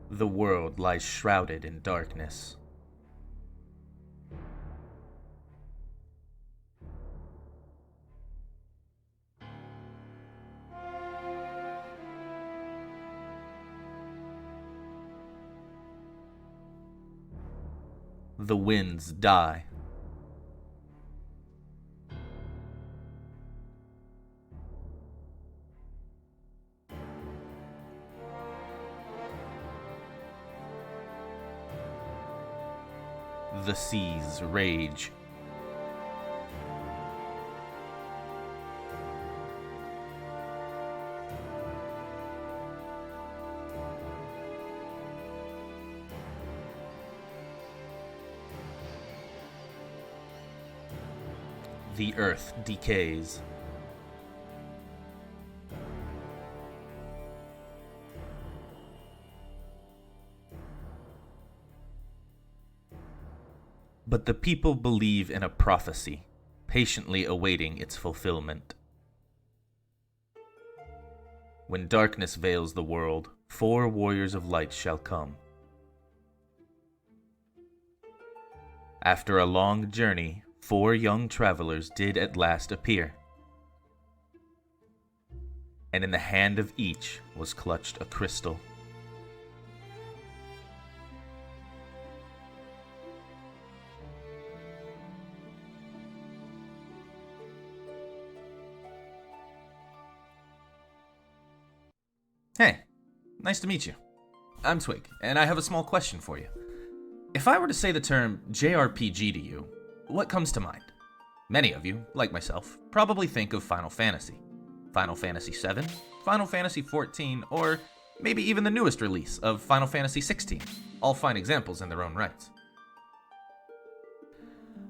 The world lies shrouded in darkness. The winds die. The seas rage. The earth decays. But the people believe in a prophecy, patiently awaiting its fulfillment. When darkness veils the world, 4 warriors of light shall come. After a long journey, 4 young travelers did at last appear, and in the hand of each was clutched a crystal. Hey, nice to meet you. I'm Twig, and I have a small question for you. If I were to say the term JRPG to you, what comes to mind? Many of you, like myself, probably think of Final Fantasy. Final Fantasy VII, Final Fantasy XIV, or maybe even the newest release of Final Fantasy XVI, all fine examples in their own rights.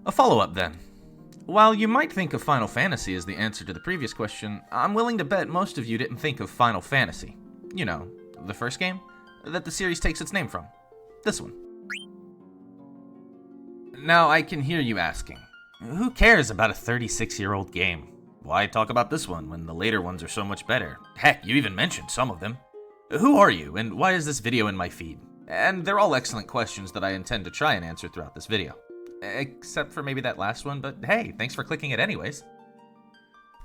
A follow-up then. While you might think of Final Fantasy as the answer to the previous question, I'm willing to bet most of you didn't think of Final Fantasy. You know, the first game that the series takes its name from. This one. Now, I can hear you asking, who cares about a 36-year-old game? Why talk about this one when the later ones are so much better? Heck, you even mentioned some of them. Who are you, and why is this video in my feed? And they're all excellent questions that I intend to try and answer throughout this video. Except for maybe that last one, but hey, thanks for clicking it anyways.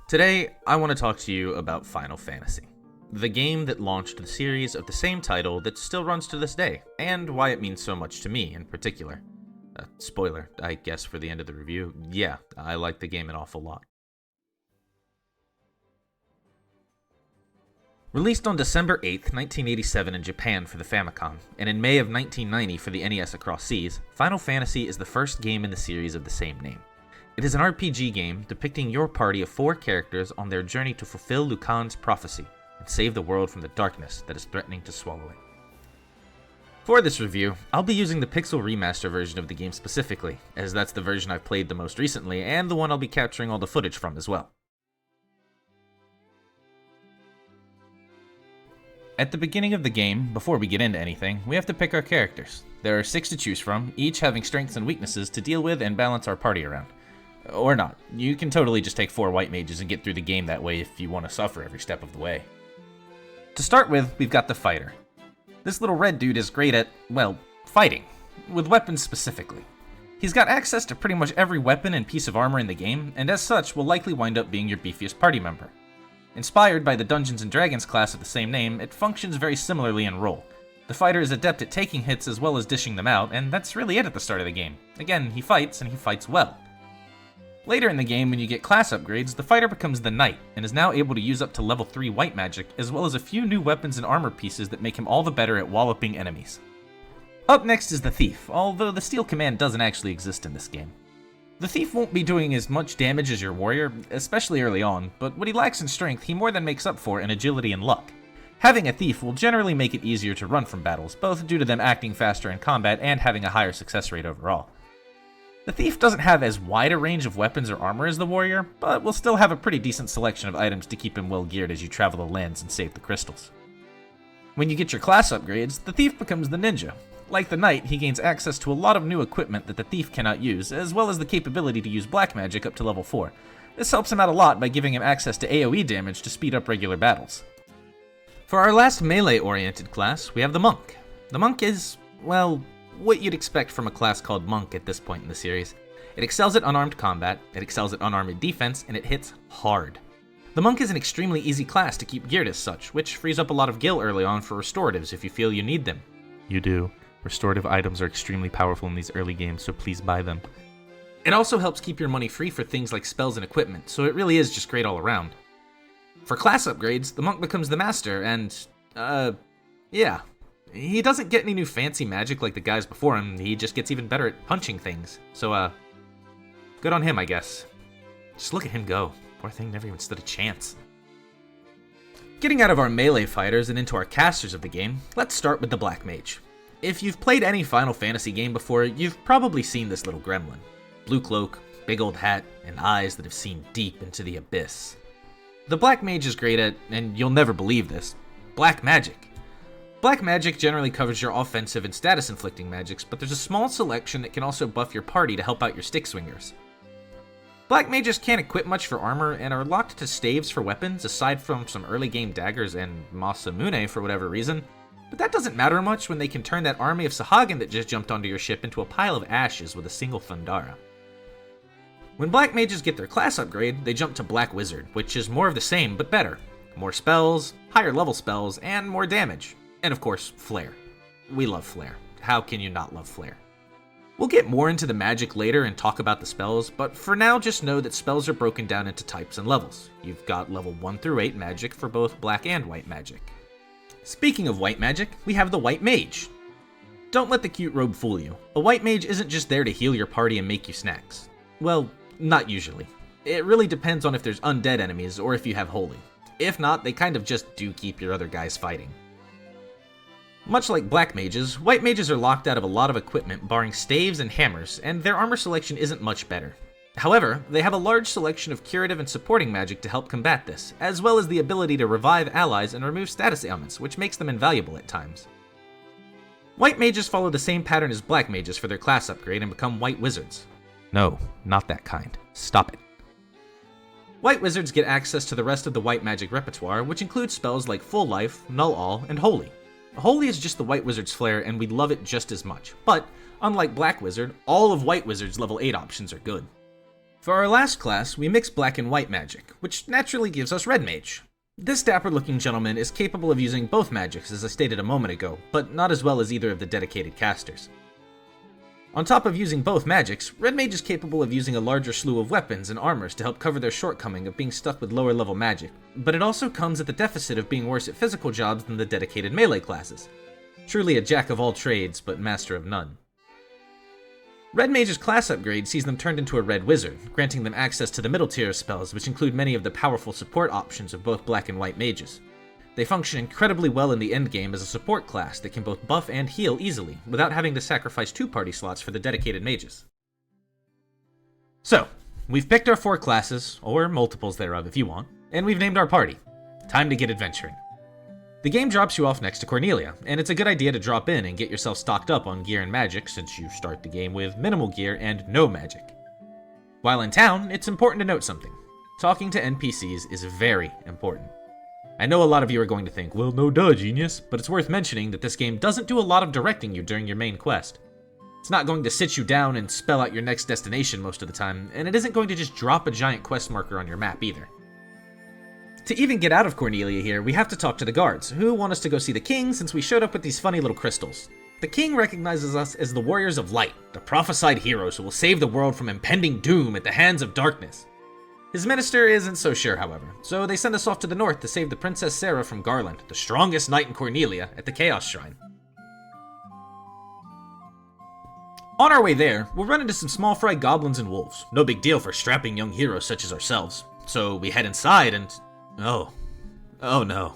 Today, I want to talk to you about Final Fantasy, the game that launched the series of the same title that still runs to this day, and why it means so much to me in particular. Spoiler, I guess, for the end of the review. Yeah, I like the game an awful lot. Released on December 8th, 1987 in Japan for the Famicom, and in May of 1990 for the NES across seas, Final Fantasy is the first game in the series of the same name. It is an RPG game depicting your party of 4 characters on their journey to fulfill Lucan's prophecy and save the world from the darkness that is threatening to swallow it. For this review, I'll be using the Pixel Remaster version of the game specifically, as that's the version I've played the most recently, and the one I'll be capturing all the footage from as well. At the beginning of the game, before we get into anything, we have to pick our characters. There are 6 to choose from, each having strengths and weaknesses to deal with and balance our party around. Or not. You can totally just take 4 white mages and get through the game that way if you want to suffer every step of the way. To start with, we've got the fighter. This little red dude is great at, well, fighting, with weapons specifically. He's got access to pretty much every weapon and piece of armor in the game, and as such will likely wind up being your beefiest party member. Inspired by the Dungeons & Dragons class of the same name, it functions very similarly in role. The fighter is adept at taking hits as well as dishing them out, and that's really it at the start of the game. Again, he fights, and he fights well. Later in the game, when you get class upgrades, the fighter becomes the knight, and is now able to use up to level 3 white magic, as well as a few new weapons and armor pieces that make him all the better at walloping enemies. Up next is the thief, although the steal command doesn't actually exist in this game. The thief won't be doing as much damage as your warrior, especially early on, but what he lacks in strength he more than makes up for in agility and luck. Having a thief will generally make it easier to run from battles, both due to them acting faster in combat and having a higher success rate overall. The thief doesn't have as wide a range of weapons or armor as the warrior, but will still have a pretty decent selection of items to keep him well geared as you travel the lands and save the crystals. When you get your class upgrades, the thief becomes the ninja. Like the knight, he gains access to a lot of new equipment that the thief cannot use, as well as the capability to use black magic up to level 4. This helps him out a lot by giving him access to AoE damage to speed up regular battles. For our last melee-oriented class, we have the monk. The monk is, well, what you'd expect from a class called monk at this point in the series. It excels at unarmed combat, it excels at unarmed defense, and it hits hard. The monk is an extremely easy class to keep geared as such, which frees up a lot of gil early on for restoratives if you feel you need them. You do. Restorative items are extremely powerful in these early games, so please buy them. It also helps keep your money free for things like spells and equipment, so it really is just great all around. For class upgrades, the monk becomes the master, and, yeah. He doesn't get any new fancy magic like the guys before him, he just gets even better at punching things. So, good on him, I guess. Just look at him go. Poor thing never even stood a chance. Getting out of our melee fighters and into our casters of the game, let's start with the Black Mage. If you've played any Final Fantasy game before, you've probably seen this little gremlin. Blue cloak, big old hat, and eyes that have seen deep into the abyss. The Black Mage is great at, and you'll never believe this, black magic. Black magic generally covers your offensive and status-inflicting magics, but there's a small selection that can also buff your party to help out your stick swingers. Black mages can't equip much for armor and are locked to staves for weapons, aside from some early game daggers and Masamune for whatever reason, but that doesn't matter much when they can turn that army of Sahagin that just jumped onto your ship into a pile of ashes with a single Thundara. When Black Mages get their class upgrade, they jump to Black Wizard, which is more of the same but better. More spells, higher level spells, and more damage. And of course, Flare. We love Flare. How can you not love Flare? We'll get more into the magic later and talk about the spells, but for now just know that spells are broken down into types and levels. You've got level 1 through 8 magic for both black and white magic. Speaking of white magic, we have the White Mage. Don't let the cute robe fool you. A White Mage isn't just there to heal your party and make you snacks. Well, not usually. It really depends on if there's undead enemies or if you have holy. If not, they kind of just do keep your other guys fighting. Much like Black Mages, White Mages are locked out of a lot of equipment barring staves and hammers, and their armor selection isn't much better. However, they have a large selection of curative and supporting magic to help combat this, as well as the ability to revive allies and remove status ailments, which makes them invaluable at times. White Mages follow the same pattern as Black Mages for their class upgrade and become White Wizards. No, not that kind. Stop it. White Wizards get access to the rest of the white magic repertoire, which includes spells like Full Life, Null All, and Holy. Holy is just the White Wizard's flair, and we love it just as much, but unlike Black Wizard, all of White Wizard's level 8 options are good. For our last class, we mix black and white magic, which naturally gives us Red Mage. This dapper-looking gentleman is capable of using both magics, as I stated a moment ago, but not as well as either of the dedicated casters. On top of using both magics, Red Mage is capable of using a larger slew of weapons and armors to help cover their shortcoming of being stuck with lower level magic, but it also comes at the deficit of being worse at physical jobs than the dedicated melee classes. Truly a jack of all trades, but master of none. Red Mage's class upgrade sees them turned into a Red Wizard, granting them access to the middle tier of spells, which include many of the powerful support options of both Black and White Mages. They function incredibly well in the endgame as a support class that can both buff and heal easily, without having to sacrifice 2 party slots for the dedicated mages. So, we've picked our 4 classes, or multiples thereof if you want, and we've named our party. Time to get adventuring. The game drops you off next to Cornelia, and it's a good idea to drop in and get yourself stocked up on gear and magic since you start the game with minimal gear and no magic. While in town, it's important to note something. Talking to NPCs is very important. I know a lot of you are going to think, well, no duh, genius, but it's worth mentioning that this game doesn't do a lot of directing you during your main quest. It's not going to sit you down and spell out your next destination most of the time, and it isn't going to just drop a giant quest marker on your map either. To even get out of Cornelia here, we have to talk to the guards, who want us to go see the king since we showed up with these funny little crystals. The king recognizes us as the Warriors of Light, the prophesied heroes who will save the world from impending doom at the hands of darkness. His minister isn't so sure, however, so they send us off to the north to save the Princess Sarah from Garland, the strongest knight in Cornelia, at the Chaos Shrine. On our way there, we'll run into some small fry goblins and wolves. No big deal for strapping young heroes such as ourselves. So we head inside and... Oh no.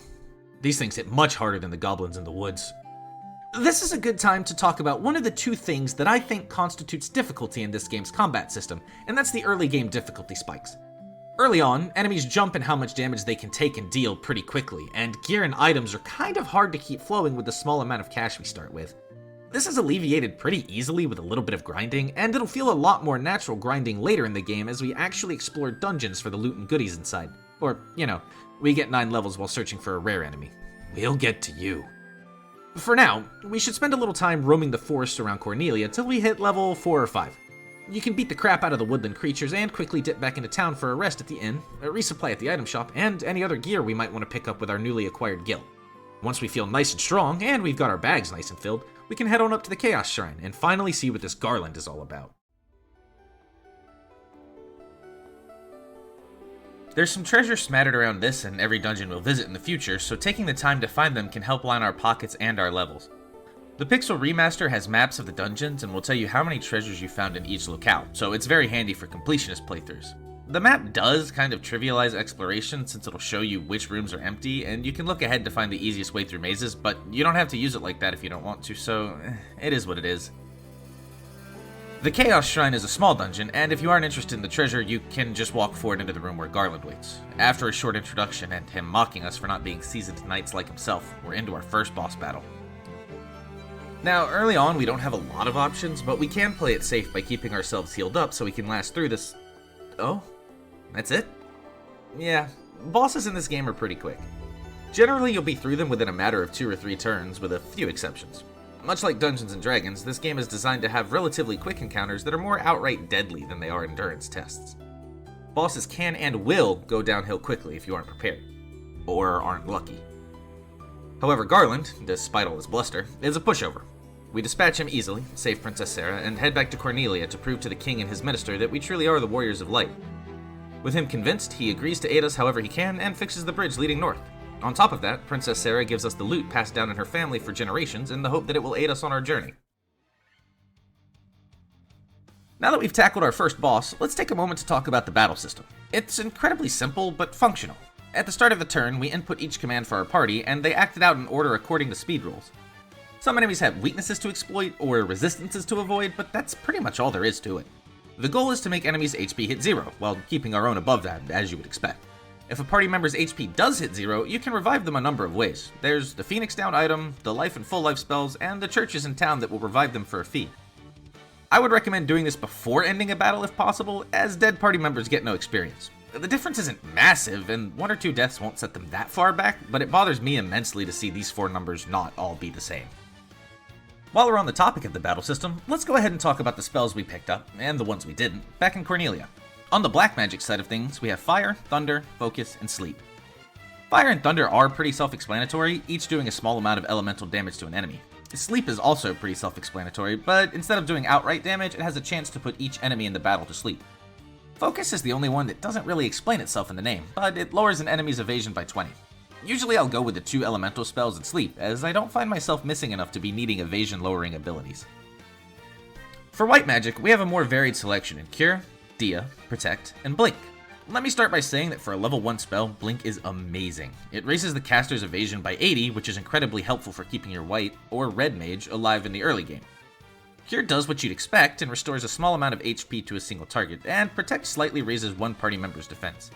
These things hit much harder than the goblins in the woods. This is a good time to talk about one of the 2 things that I think constitutes difficulty in this game's combat system, and that's the early game difficulty spikes. Early on, enemies jump in how much damage they can take and deal pretty quickly, and gear and items are kind of hard to keep flowing with the small amount of cash we start with. This is alleviated pretty easily with a little bit of grinding, and it'll feel a lot more natural grinding later in the game as we actually explore dungeons for the loot and goodies inside. Or, we get 9 levels while searching for a rare enemy. We'll get to you. For now, we should spend a little time roaming the forest around Cornelia till we hit level 4 or 5. You can beat the crap out of the woodland creatures and quickly dip back into town for a rest at the inn, a resupply at the item shop, and any other gear we might want to pick up with our newly acquired guild. Once we feel nice and strong, and we've got our bags nice and filled, we can head on up to the Chaos Shrine and finally see what this Garland is all about. There's some treasure smattered around this and every dungeon we'll visit in the future, so taking the time to find them can help line our pockets and our levels. The Pixel Remaster has maps of the dungeons and will tell you how many treasures you found in each locale, so it's very handy for completionist playthroughs. The map does kind of trivialize exploration since it'll show you which rooms are empty, and you can look ahead to find the easiest way through mazes, but you don't have to use it like that if you don't want to, so it is what it is. The Chaos Shrine is a small dungeon, and if you aren't interested in the treasure, you can just walk forward into the room where Garland waits. After a short introduction and him mocking us for not being seasoned knights like himself, we're into our first boss battle. Now, early on we don't have a lot of options, but we can play it safe by keeping ourselves healed up so we can last through this. Oh? That's it? Yeah, bosses in this game are pretty quick. Generally you'll be through them within a matter of 2 or 3 turns, with a few exceptions. Much like Dungeons & Dragons, this game is designed to have relatively quick encounters that are more outright deadly than they are endurance tests. Bosses can and will go downhill quickly if you aren't prepared. Or aren't lucky. However, Garland, despite all his bluster, is a pushover. We dispatch him easily, save Princess Sarah, and head back to Cornelia to prove to the king and his minister that we truly are the Warriors of Light. With him convinced, he agrees to aid us however he can and fixes the bridge leading north. On top of that, Princess Sarah gives us the loot passed down in her family for generations in the hope that it will aid us on our journey. Now that we've tackled our first boss, let's take a moment to talk about the battle system. It's incredibly simple, but functional. At the start of the turn, we input each command for our party, and they acted out in order according to speed rules. Some enemies have weaknesses to exploit, or resistances to avoid, but that's pretty much all there is to it. The goal is to make enemies' HP hit 0, while keeping our own above that, as you would expect. If a party member's HP does hit 0, you can revive them a number of ways. There's the Phoenix Down item, the life and full life spells, and the churches in town that will revive them for a fee. I would recommend doing this before ending a battle if possible, as dead party members get no experience. The difference isn't massive, and 1 or 2 deaths won't set them that far back, but it bothers me immensely to see these 4 numbers not all be the same. While we're on the topic of the battle system, let's go ahead and talk about the spells we picked up, and the ones we didn't, back in Cornelia. On the black magic side of things, we have Fire, Thunder, Focus, and Sleep. Fire and Thunder are pretty self-explanatory, each doing a small amount of elemental damage to an enemy. Sleep is also pretty self-explanatory, but instead of doing outright damage, it has a chance to put each enemy in the battle to sleep. Focus is the only one that doesn't really explain itself in the name, but it lowers an enemy's evasion by 20. Usually I'll go with the 2 elemental spells and Sleep, as I don't find myself missing enough to be needing evasion-lowering abilities. For white magic, we have a more varied selection in Cure, Dia, Protect, and Blink. Let me start by saying that for a level 1 spell, Blink is amazing. It raises the caster's evasion by 80, which is incredibly helpful for keeping your white, or red mage, alive in the early game. Cure does what you'd expect and restores a small amount of HP to a single target, and Protect slightly raises one party member's defense.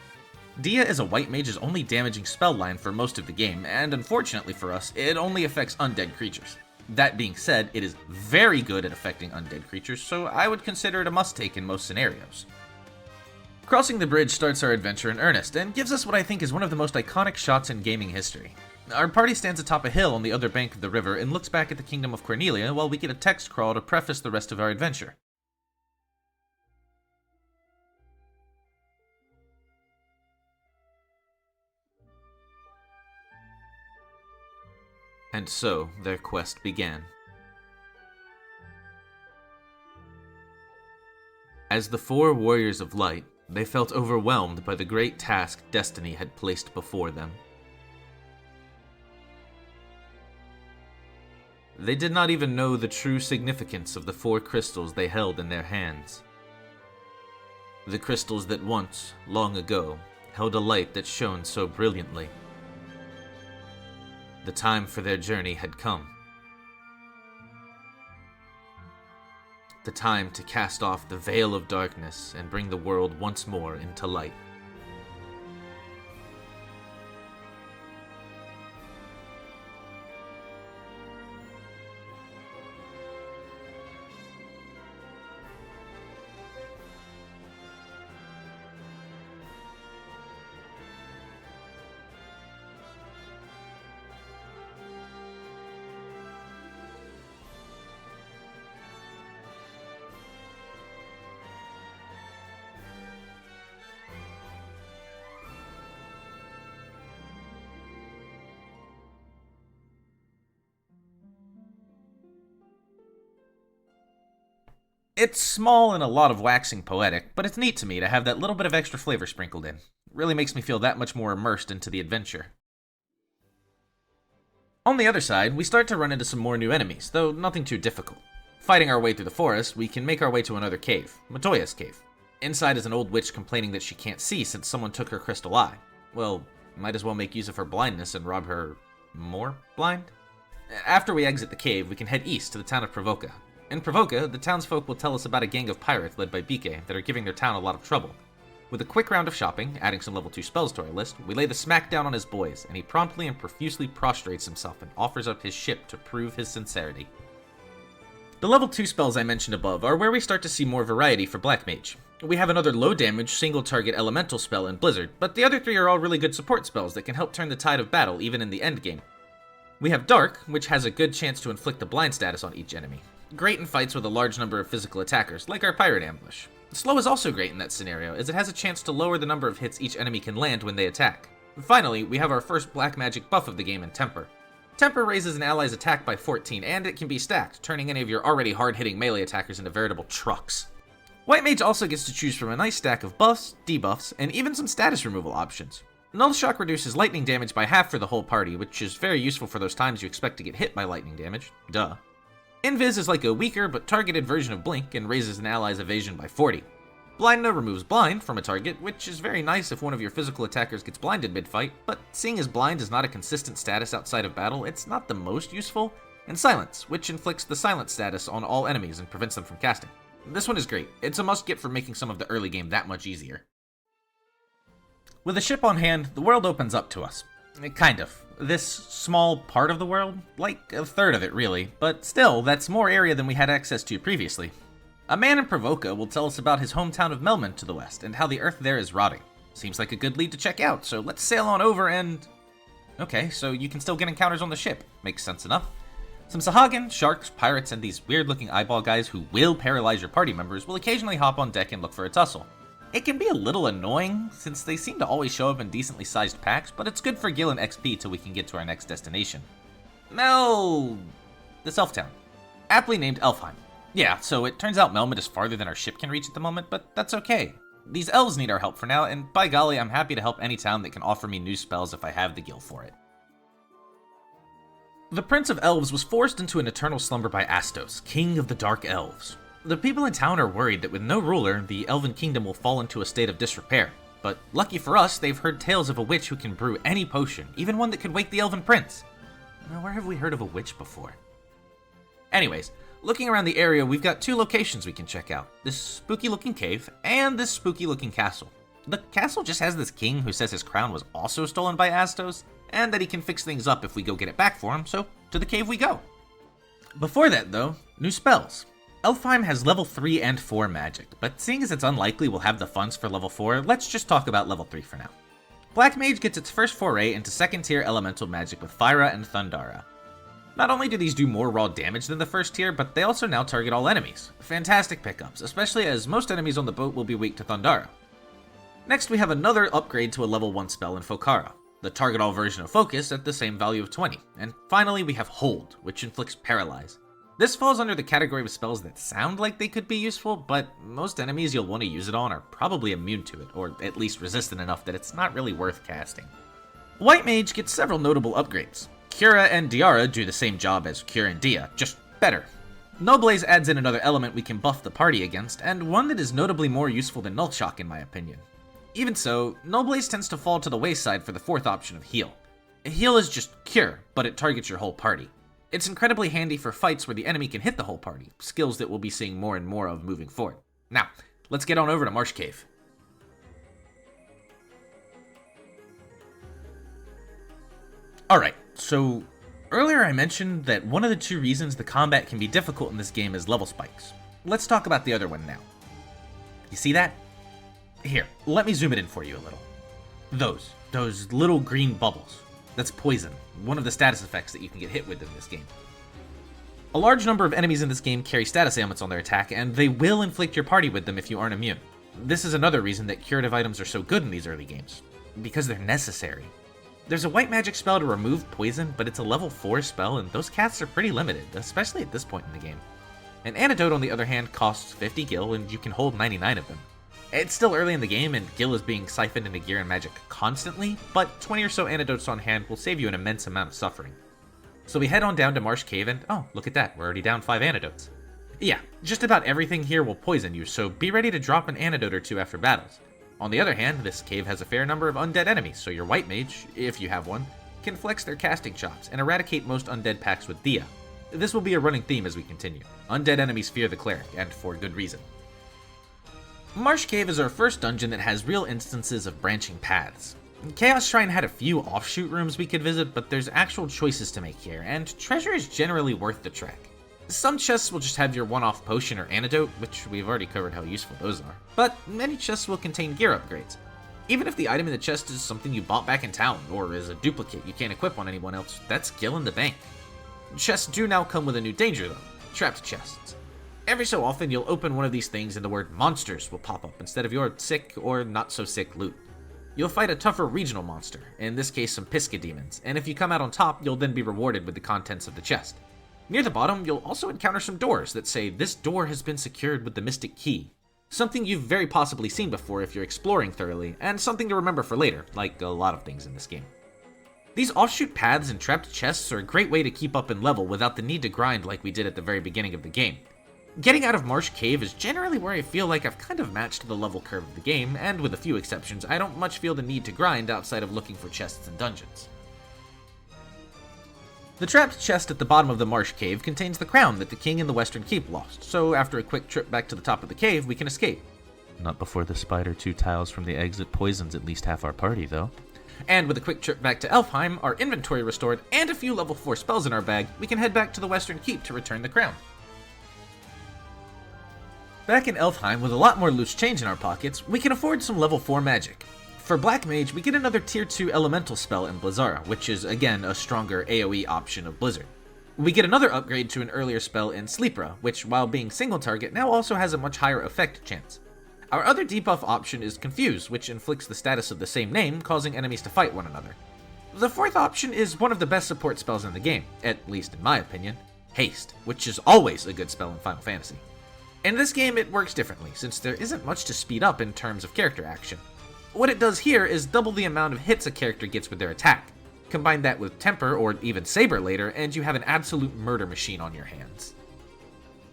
Dia is a white mage's only damaging spell line for most of the game, and unfortunately for us, it only affects undead creatures. That being said, it is very good at affecting undead creatures, so I would consider it a must-take in most scenarios. Crossing the bridge starts our adventure in earnest, and gives us what I think is one of the most iconic shots in gaming history. Our party stands atop a hill on the other bank of the river and looks back at the Kingdom of Cornelia while we get a text crawl to preface the rest of our adventure. And so, their quest began. As the 4 Warriors of Light, they felt overwhelmed by the great task destiny had placed before them. They did not even know the true significance of the 4 crystals they held in their hands. The crystals that once, long ago, held a light that shone so brilliantly. The time for their journey had come. The time to cast off the veil of darkness and bring the world once more into light. It's small and a lot of waxing poetic, but it's neat to me to have that little bit of extra flavor sprinkled in. It really makes me feel that much more immersed into the adventure. On the other side, we start to run into some more new enemies, though nothing too difficult. Fighting our way through the forest, we can make our way to another cave, Matoya's cave. Inside is an old witch complaining that she can't see since someone took her crystal eye. Well, might as well make use of her blindness and rob her more blind? After we exit the cave, we can head east to the town of Provoca. In Provoca, the townsfolk will tell us about a gang of pirates led by Bike that are giving their town a lot of trouble. With a quick round of shopping, adding some level 2 spells to our list, we lay the smack down on his boys, and he promptly and profusely prostrates himself and offers up his ship to prove his sincerity. The level 2 spells I mentioned above are where we start to see more variety for Black Mage. We have another low damage, single target elemental spell in Blizzard, but the other 3 are all really good support spells that can help turn the tide of battle even in the endgame. We have Dark, which has a good chance to inflict a blind status on each enemy. Great in fights with a large number of physical attackers, like our Pirate Ambush. Slow is also great in that scenario, as it has a chance to lower the number of hits each enemy can land when they attack. Finally, we have our first black magic buff of the game in Temper. Temper raises an ally's attack by 14, and it can be stacked, turning any of your already hard-hitting melee attackers into veritable trucks. White Mage also gets to choose from a nice stack of buffs, debuffs, and even some status removal options. Null Shock reduces lightning damage by half for the whole party, which is very useful for those times you expect to get hit by lightning damage. Duh. Invis is like a weaker but targeted version of Blink and raises an ally's evasion by 40. Blind No removes blind from a target, which is very nice if one of your physical attackers gets blinded mid-fight, but seeing as blind is not a consistent status outside of battle, it's not the most useful. And Silence, which inflicts the silent status on all enemies and prevents them from casting. This one is great. It's a must-get for making some of the early game that much easier. With a ship on hand, the world opens up to us. Kind of. This small part of the world, like a third of it really, but still, that's more area than we had access to previously. A man in Provoca will tell us about his hometown of Melmidt to the west, and how the earth there is rotting. Seems like a good lead to check out, so let's sail on over and... Okay, so you can still get encounters on the ship. Makes sense enough. Some Sahagin, sharks, pirates, and these weird-looking eyeball guys who will paralyze your party members will occasionally hop on deck and look for a tussle. It can be a little annoying, since they seem to always show up in decently sized packs, but it's good for Gil and XP till we can get to our next destination. This elf town. Aptly named Elfheim. Yeah, so it turns out Melmidt is farther than our ship can reach at the moment, but that's okay. These elves need our help for now, and by golly, I'm happy to help any town that can offer me new spells if I have the Gil for it. The Prince of Elves was forced into an eternal slumber by Astos, king of the Dark Elves. The people in town are worried that with no ruler, the Elven Kingdom will fall into a state of disrepair. But lucky for us, they've heard tales of a witch who can brew any potion, even one that could wake the Elven Prince. Now, where have we heard of a witch before? Anyways, looking around the area, we've got 2 locations we can check out. This spooky-looking cave, and this spooky-looking castle. The castle just has this king who says his crown was also stolen by Astos, and that he can fix things up if we go get it back for him, so to the cave we go. Before that, though, new spells. Elfheim has level 3 and 4 magic, but seeing as it's unlikely we'll have the funds for level 4, let's just talk about level 3 for now. Black Mage gets its first foray into second tier elemental magic with Fyra and Thundara. Not only do these do more raw damage than the first tier, but they also now target all enemies. Fantastic pickups, especially as most enemies on the boat will be weak to Thundara. Next we have another upgrade to a level 1 spell in Fokara, the target all version of Focus at the same value of 20. And finally we have Hold, which inflicts Paralyze. This falls under the category of spells that sound like they could be useful, but most enemies you'll want to use it on are probably immune to it, or at least resistant enough that it's not really worth casting. White Mage gets several notable upgrades. Cura and Diara do the same job as Cure and Dia, just better. Nullblaze adds in another element we can buff the party against, and one that is notably more useful than Null Shock in my opinion. Even so, Nullblaze tends to fall to the wayside for the 4th option of Heal. Heal is just Cure, but it targets your whole party. It's incredibly handy for fights where the enemy can hit the whole party, skills that we'll be seeing more and more of moving forward. Now, let's get on over to Marsh Cave. Alright, so earlier I mentioned that one of the 2 reasons the combat can be difficult in this game is level spikes. Let's talk about the other one now. You see that? Here, let me zoom it in for you a little. Those little green bubbles. That's poison, one of the status effects that you can get hit with in this game. A large number of enemies in this game carry status ailments on their attack, and they will inflict your party with them if you aren't immune. This is another reason that curative items are so good in these early games, because they're necessary. There's a white magic spell to remove poison, but it's a level 4 spell, and those casts are pretty limited, especially at this point in the game. An antidote, on the other hand, costs 50 gil, and you can hold 99 of them. It's still early in the game, and gil is being siphoned into gear and magic constantly, but 20 or so antidotes on hand will save you an immense amount of suffering. So we head on down to Marsh Cave, and oh, look at that, we're already down 5 antidotes. Yeah, just about everything here will poison you, so be ready to drop an antidote or two after battles. On the other hand, this cave has a fair number of undead enemies, so your white mage, if you have one, can flex their casting chops and eradicate most undead packs with Dia. This will be a running theme as we continue. Undead enemies fear the cleric, and for good reason. Marsh Cave is our first dungeon that has real instances of branching paths. Chaos Shrine had a few offshoot rooms we could visit, but there's actual choices to make here, and treasure is generally worth the trek. Some chests will just have your one-off potion or antidote, which we've already covered how useful those are, but many chests will contain gear upgrades. Even if the item in the chest is something you bought back in town, or is a duplicate you can't equip on anyone else, that's gil in the bank. Chests do now come with a new danger though, trapped chests. Every so often you'll open one of these things and the word monsters will pop up instead of your sick or not so sick loot. You'll fight a tougher regional monster, in this case some Pisca demons, and if you come out on top, you'll then be rewarded with the contents of the chest. Near the bottom, you'll also encounter some doors that say this door has been secured with the mystic key. Something you've very possibly seen before if you're exploring thoroughly, and something to remember for later, like a lot of things in this game. These offshoot paths and trapped chests are a great way to keep up in level without the need to grind like we did at the very beginning of the game. Getting out of Marsh Cave is generally where I feel like I've kind of matched the level curve of the game, and with a few exceptions, I don't much feel the need to grind outside of looking for chests and dungeons. The trapped chest at the bottom of the Marsh Cave contains the crown that the king in the Western Keep lost, so after a quick trip back to the top of the cave, we can escape. Not before the spider 2 tiles from the exit poisons at least half our party, though. And with a quick trip back to Elfheim, our inventory restored, and a few level 4 spells in our bag, we can head back to the Western Keep to return the crown. Back in Elfheim, with a lot more loose change in our pockets, we can afford some level 4 magic. For Black Mage, we get another tier 2 elemental spell in Blizzara, which is again a stronger AoE option of Blizzard. We get another upgrade to an earlier spell in Sleepra, which while being single target now also has a much higher effect chance. Our other debuff option is Confuse, which inflicts the status of the same name, causing enemies to fight one another. The fourth option is one of the best support spells in the game, at least in my opinion, Haste, which is always a good spell in Final Fantasy. In this game it works differently, since there isn't much to speed up in terms of character action. What it does here is double the amount of hits a character gets with their attack. Combine that with Temper or even Saber later, and you have an absolute murder machine on your hands.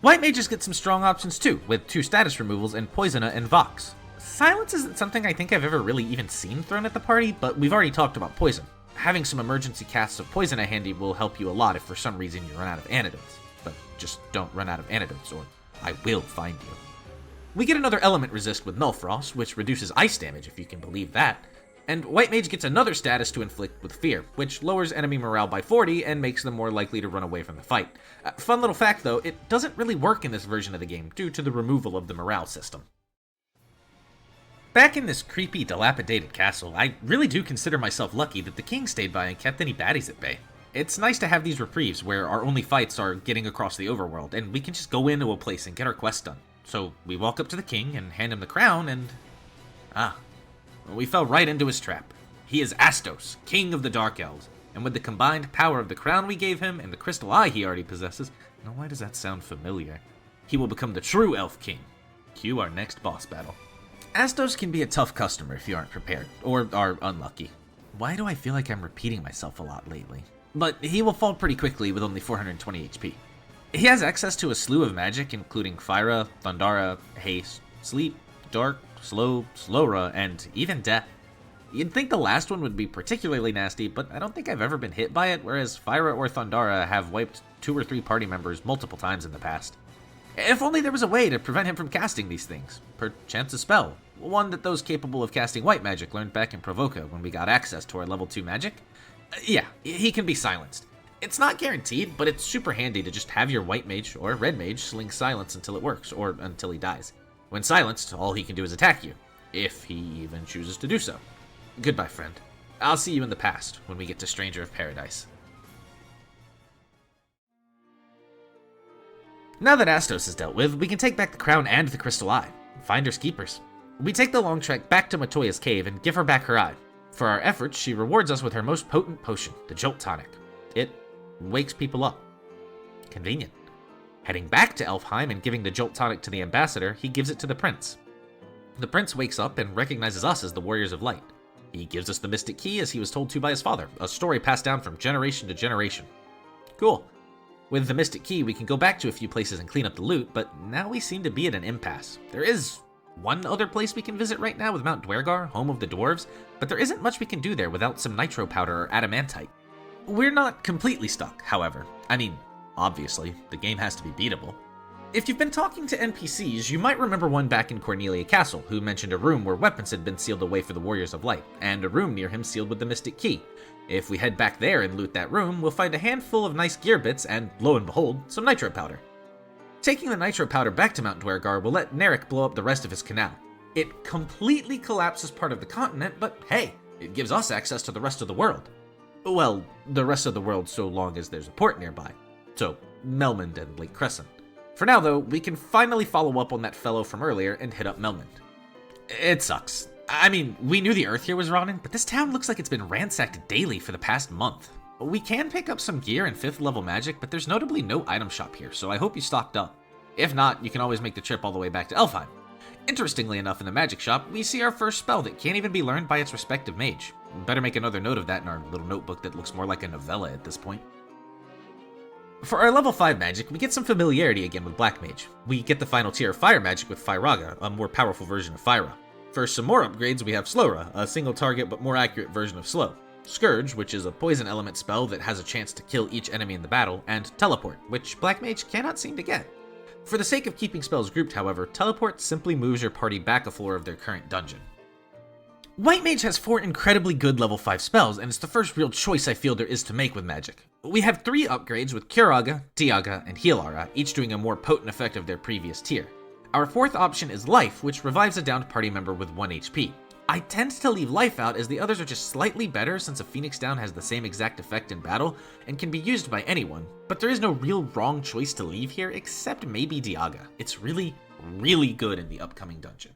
White Mages get some strong options too, with 2 status removals in Poisona and Vox. Silence isn't something I think I've ever really even seen thrown at the party, but we've already talked about Poison. Having some emergency casts of Poisona handy will help you a lot if for some reason you run out of antidotes. But just don't run out of antidotes, or I will find you. We get another element resist with Nullfrost, which reduces ice damage if you can believe that, and White Mage gets another status to inflict with Fear, which lowers enemy morale by 40 and makes them more likely to run away from the fight. Fun little fact though, it doesn't really work in this version of the game due to the removal of the morale system. Back in this creepy, dilapidated castle, I really do consider myself lucky that the king stayed by and kept any baddies at bay. It's nice to have these reprieves where our only fights are getting across the overworld, and we can just go into a place and get our quest done. So we walk up to the king and hand him the crown, and we fell right into his trap. He is Astos, king of the Dark Elves, and with the combined power of the crown we gave him and the crystal eye he already possesses, now why does that sound familiar? He will become the true elf king. Cue our next boss battle. Astos can be a tough customer if you aren't prepared, or are unlucky. Why do I feel like I'm repeating myself a lot lately? But he will fall pretty quickly with only 420 HP. He has access to a slew of magic, including Fyra, Thundara, Haste, Sleep, Dark, Slow, Slowra, and even Death. You'd think the last one would be particularly nasty, but I don't think I've ever been hit by it, whereas Fyra or Thundara have wiped 2 or 3 party members multiple times in the past. If only there was a way to prevent him from casting these things. Perchance a spell. One that those capable of casting white magic learned back in Provoca when we got access to our level 2 magic. Yeah, he can be silenced. It's not guaranteed, but it's super handy to just have your white mage or red mage sling silence until it works, or until he dies. When silenced, all he can do is attack you, if he even chooses to do so. Goodbye, friend. I'll see you in the past, when we get to Stranger of Paradise. Now that Astos is dealt with, we can take back the crown and the crystal eye. Finders keepers. We take the long trek back to Matoya's cave and give her back her eye. For our efforts, she rewards us with her most potent potion, the Jolt Tonic. It wakes people up. Convenient. Heading back to Elfheim and giving the Jolt tonic to the ambassador, he gives it to the prince. The prince wakes up and recognizes us as the Warriors of Light. He gives us the Mystic Key as he was told to by his father, a story passed down from generation to generation. Cool. With the Mystic Key, we can go back to a few places and clean up the loot, but now we seem to be at an impasse. There is one other place we can visit right now with Mount Dwergar, home of the dwarves, but there isn't much we can do there without some nitro powder or adamantite. We're not completely stuck, however. I mean, obviously, the game has to be beatable. If you've been talking to NPCs, you might remember one back in Cornelia Castle who mentioned a room where weapons had been sealed away for the Warriors of Light, and a room near him sealed with the Mystic Key. If we head back there and loot that room, we'll find a handful of nice gear bits and, lo and behold, some nitro powder. Taking the nitro powder back to Mount Dwergar will let Narek blow up the rest of his canal. It completely collapses part of the continent, but hey, it gives us access to the rest of the world. Well, the rest of the world so long as there's a port nearby. So, Melmidt and Lake Crescent. For now though, we can finally follow up on that fellow from earlier and hit up Melmidt. It sucks. I mean, we knew the earth here was rotting, but this town looks like it's been ransacked daily for the past month. We can pick up some gear and 5th level magic, but there's notably no item shop here, so I hope you stocked up. If not, you can always make the trip all the way back to Elfheim. Interestingly enough, in the magic shop, we see our first spell that can't even be learned by its respective mage. Better make another note of that in our little notebook that looks more like a novella at this point. For our level 5 magic, we get some familiarity again with Black Mage. We get the final tier of fire magic with Fyraga, a more powerful version of Fyra. For some more upgrades, we have Slowra, a single target but more accurate version of Slow. Scourge, which is a poison element spell that has a chance to kill each enemy in the battle, and Teleport, which Black Mage cannot seem to get. For the sake of keeping spells grouped, however, Teleport simply moves your party back a floor of their current dungeon. White Mage has 4 incredibly good level 5 spells, and it's the first real choice I feel there is to make with magic. We have 3 upgrades with Curaga, Diaga, and Healaga, each doing a more potent effect of their previous tier. Our 4th option is Life, which revives a downed party member with 1 HP. I tend to leave Life out as the others are just slightly better since a Phoenix Down has the same exact effect in battle and can be used by anyone, but there is no real wrong choice to leave here except maybe Diaga. It's really, really good in the upcoming dungeon.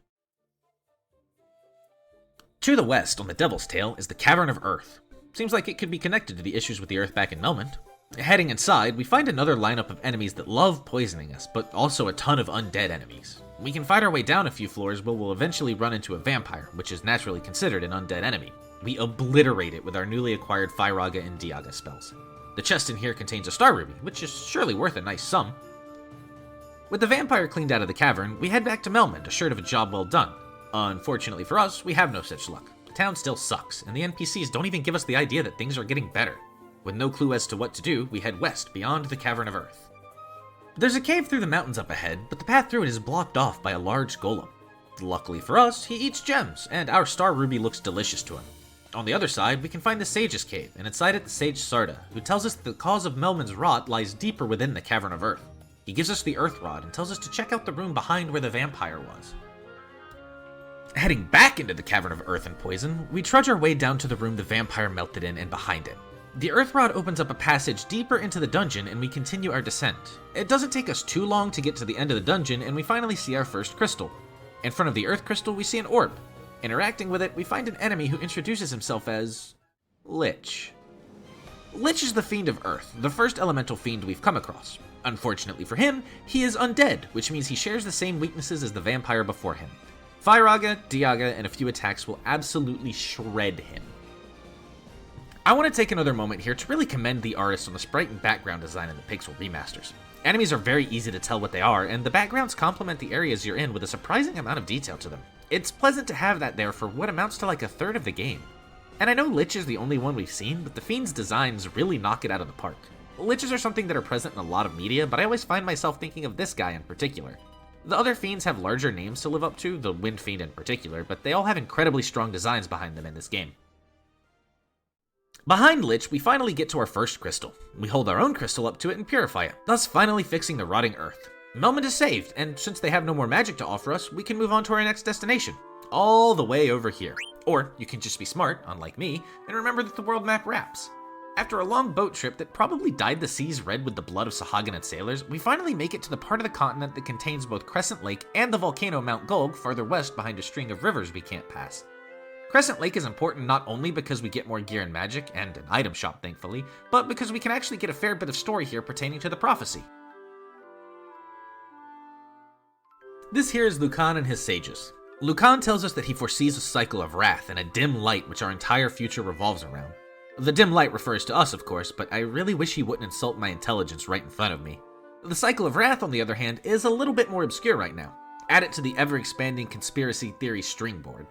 To the west, on the Devil's Tail, is the Cavern of Earth. Seems like it could be connected to the issues with the Earth back in Melmidt. Heading inside, we find another lineup of enemies that love poisoning us, but also a ton of undead enemies. We can fight our way down a few floors, but we'll eventually run into a vampire, which is naturally considered an undead enemy. We obliterate it with our newly acquired Fyraga and Diaga spells. The chest in here contains a Star Ruby, which is surely worth a nice sum. With the vampire cleaned out of the cavern, we head back to Melmidt, assured of a job well done. Unfortunately for us, we have no such luck. The town still sucks, and the NPCs don't even give us the idea that things are getting better. With no clue as to what to do, we head west, beyond the Cavern of Earth. There's a cave through the mountains up ahead, but the path through it is blocked off by a large golem. Luckily for us, he eats gems, and our Star Ruby looks delicious to him. On the other side, we can find the Sage's Cave, and inside it the Sage Sarda, who tells us that the cause of Melmid's rot lies deeper within the Cavern of Earth. He gives us the Earth Rod and tells us to check out the room behind where the vampire was. Heading back into the Cavern of Earth and Poison, we trudge our way down to the room the vampire melted in and behind it. The Earth Rod opens up a passage deeper into the dungeon and we continue our descent. It doesn't take us too long to get to the end of the dungeon and we finally see our first crystal. In front of the Earth Crystal we see an orb. Interacting with it, we find an enemy who introduces himself as Lich. Lich is the Fiend of Earth, the first elemental fiend we've come across. Unfortunately for him, he is undead, which means he shares the same weaknesses as the vampire before him. Fyraga, Diaga, and a few attacks will absolutely shred him. I want to take another moment here to really commend the artists on the sprite and background design in the Pixel remasters. Enemies are very easy to tell what they are, and the backgrounds complement the areas you're in with a surprising amount of detail to them. It's pleasant to have that there for what amounts to like a third of the game. And I know Lich is the only one we've seen, but the Fiend's designs really knock it out of the park. Liches are something that are present in a lot of media, but I always find myself thinking of this guy in particular. The other Fiends have larger names to live up to, the Wind Fiend in particular, but they all have incredibly strong designs behind them in this game. Behind Lich, we finally get to our first crystal. We hold our own crystal up to it and purify it, thus finally fixing the rotting earth. Melmidt is saved, and since they have no more magic to offer us, we can move on to our next destination. All the way over here. Or you can just be smart, unlike me, and remember that the world map wraps. After a long boat trip that probably dyed the seas red with the blood of Sahagin sailors, we finally make it to the part of the continent that contains both Crescent Lake and the volcano Mount Gulg farther west behind a string of rivers we can't pass. Crescent Lake is important not only because we get more gear and magic, and an item shop thankfully, but because we can actually get a fair bit of story here pertaining to the prophecy. This here is Lucan and his sages. Lucan tells us that he foresees a cycle of wrath and a dim light which our entire future revolves around. The dim light refers to us, of course, but I really wish he wouldn't insult my intelligence right in front of me. The cycle of wrath, on the other hand, is a little bit more obscure right now. Add it to the ever-expanding conspiracy theory stringboard.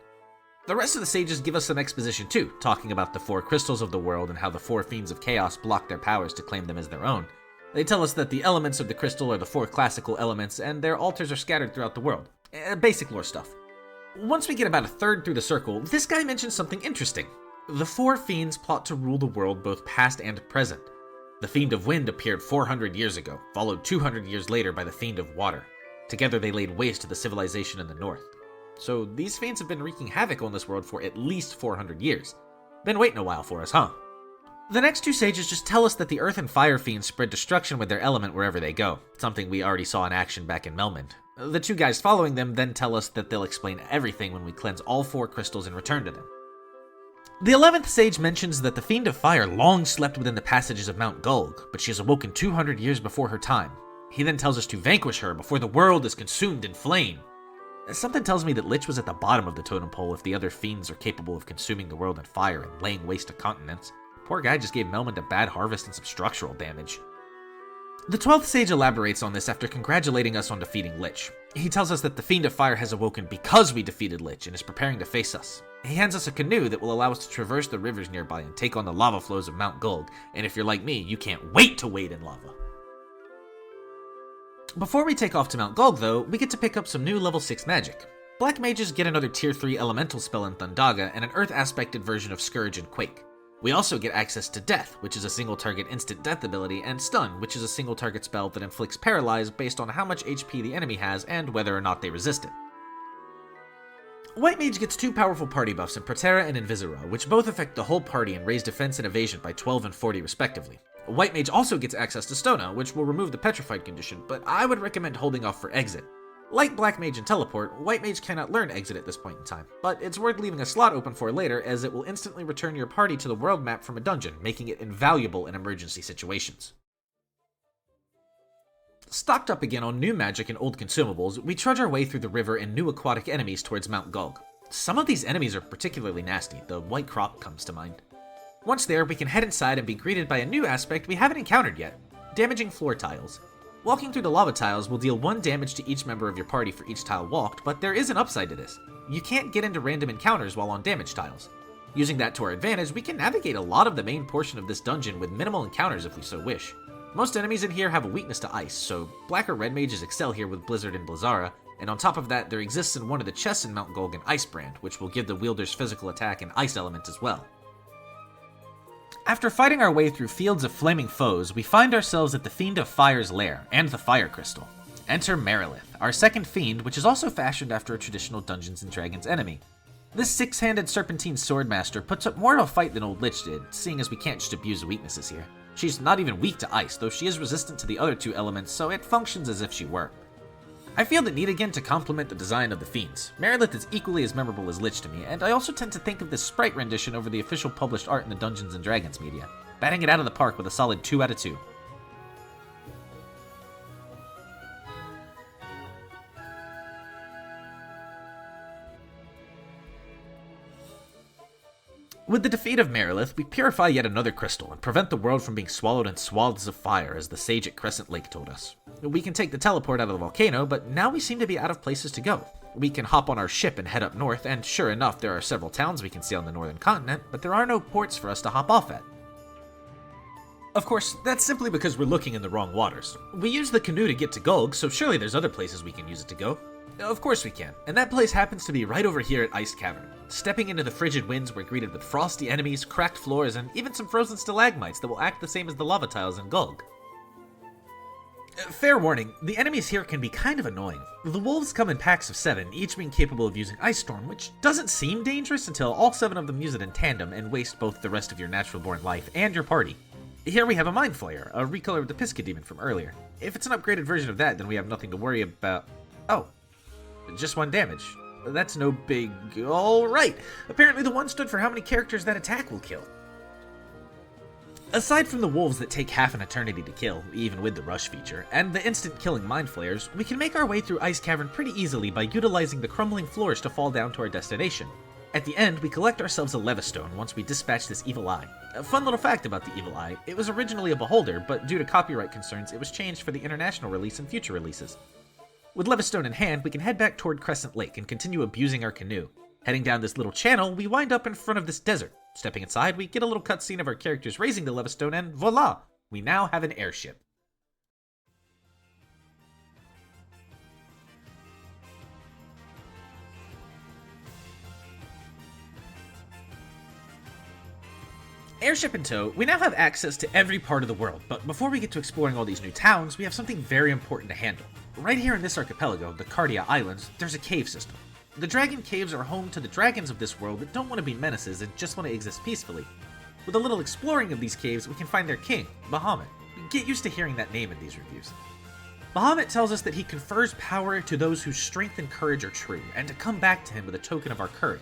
The rest of the sages give us some exposition too, talking about the 4 crystals of the world and how the 4 fiends of chaos block their powers to claim them as their own. They tell us that the elements of the crystal are the 4 classical elements and their altars are scattered throughout the world. Basic lore stuff. Once we get about a third through the circle, this guy mentions something interesting. The 4 fiends plot to rule the world both past and present. The Fiend of Wind appeared 400 years ago, followed 200 years later by the Fiend of Water. Together they laid waste to the civilization in the north. So these fiends have been wreaking havoc on this world for at least 400 years. Been waiting a while for us, huh? The next 2 sages just tell us that the earth and fire fiends spread destruction with their element wherever they go, something we already saw in action back in Melmidt. The 2 guys following them then tell us that they'll explain everything when we cleanse all 4 crystals and return to them. The 11th sage mentions that the Fiend of Fire long slept within the passages of Mount Gulg, but she has awoken 200 years before her time. He then tells us to vanquish her before the world is consumed in flame. Something tells me that Lich was at the bottom of the totem pole if the other fiends are capable of consuming the world in fire and laying waste to continents. Poor guy just gave Melmidt a bad harvest and some structural damage. The 12th sage elaborates on this after congratulating us on defeating Lich. He tells us that the Fiend of Fire has awoken because we defeated Lich and is preparing to face us. He hands us a canoe that will allow us to traverse the rivers nearby and take on the lava flows of Mount Gulg, and if you're like me, you can't wait to wade in lava. Before we take off to Mount Gulg, though, we get to pick up some new level 6 magic. Black mages get another tier 3 elemental spell in Thundaga and an earth-aspected version of Scourge and Quake. We also get access to Death, which is a single target instant death ability, and Stun, which is a single target spell that inflicts Paralyze based on how much HP the enemy has and whether or not they resist it. White Mage gets 2 powerful party buffs in Protera and Invisira, which both affect the whole party and raise defense and evasion by 12 and 40 respectively. White Mage also gets access to Stona, which will remove the Petrified condition, but I would recommend holding off for Exit. Like Black Mage and Teleport, White Mage cannot learn Exit at this point in time, but it's worth leaving a slot open for later as it will instantly return your party to the world map from a dungeon, making it invaluable in emergency situations. Stocked up again on new magic and old consumables, we trudge our way through the river and new aquatic enemies towards Mount Gulg. Some of these enemies are particularly nasty, the White Croc comes to mind. Once there, we can head inside and be greeted by a new aspect we haven't encountered yet, damaging floor tiles. Walking through the lava tiles will deal 1 damage to each member of your party for each tile walked, but there is an upside to this. You can't get into random encounters while on damage tiles. Using that to our advantage, we can navigate a lot of the main portion of this dungeon with minimal encounters if we so wish. Most enemies in here have a weakness to ice, so Black or Red Mages excel here with Blizzard and Blizzara, and on top of that, there exists in one of the chests in Mount Gulg an Ice Brand, which will give the wielder's physical attack an ice element as well. After fighting our way through fields of flaming foes, we find ourselves at the Fiend of Fire's lair, and the Fire Crystal. Enter Merilith, our second fiend, which is also fashioned after a traditional Dungeons & Dragons enemy. This 6-handed Serpentine Swordmaster puts up more of a fight than old Lich did, seeing as we can't just abuse weaknesses here. She's not even weak to ice, though she is resistant to the other 2 elements, so it functions as if she were. I feel the need again to compliment the design of the fiends. Merilith is equally as memorable as Lich to me, and I also tend to think of this sprite rendition over the official published art in the Dungeons & Dragons media, batting it out of the park with a solid 2 out of 2. With the defeat of Merilith, we purify yet another crystal and prevent the world from being swallowed in swaths of fire, as the sage at Crescent Lake told us. We can take the teleport out of the volcano, but now we seem to be out of places to go. We can hop on our ship and head up north, and sure enough, there are several towns we can see on the northern continent, but there are no ports for us to hop off at. Of course, that's simply because we're looking in the wrong waters. We use the canoe to get to Gulg, so surely there's other places we can use it to go. Of course we can, and that place happens to be right over here at Ice Cavern. Stepping into the frigid winds, we're greeted with frosty enemies, cracked floors, and even some frozen stalagmites that will act the same as the lava tiles in Gulg. Fair warning, the enemies here can be kind of annoying. The wolves come in packs of 7, each being capable of using Ice Storm, which doesn't seem dangerous until all 7 of them use it in tandem and waste both the rest of your natural-born life and your party. Here we have a Mind Flayer, a recolor of the Pisca Demon from earlier. If it's an upgraded version of that, then we have nothing to worry about. Oh, just 1 damage. That's no big... Alright! Apparently the 1 stood for how many characters that attack will kill. Aside from the wolves that take half an eternity to kill, even with the rush feature, and the instant killing mind flayers, we can make our way through Ice Cavern pretty easily by utilizing the crumbling floors to fall down to our destination. At the end, we collect ourselves a Levistone once we dispatch this evil eye. A fun little fact about the evil eye, it was originally a beholder, but due to copyright concerns, it was changed for the international release and future releases. With Levistone in hand, we can head back toward Crescent Lake and continue abusing our canoe. Heading down this little channel, we wind up in front of this desert. Stepping inside, we get a little cutscene of our characters raising the Levistone, and voila! We now have an airship. Airship in tow, we now have access to every part of the world, but before we get to exploring all these new towns, we have something very important to handle. Right here in this archipelago, the Cardia Islands, there's a cave system. The dragon caves are home to the dragons of this world that don't want to be menaces and just want to exist peacefully. With a little exploring of these caves, we can find their king, Bahamut. Get used to hearing that name in these reviews. Bahamut tells us that he confers power to those whose strength and courage are true, and to come back to him with a token of our courage.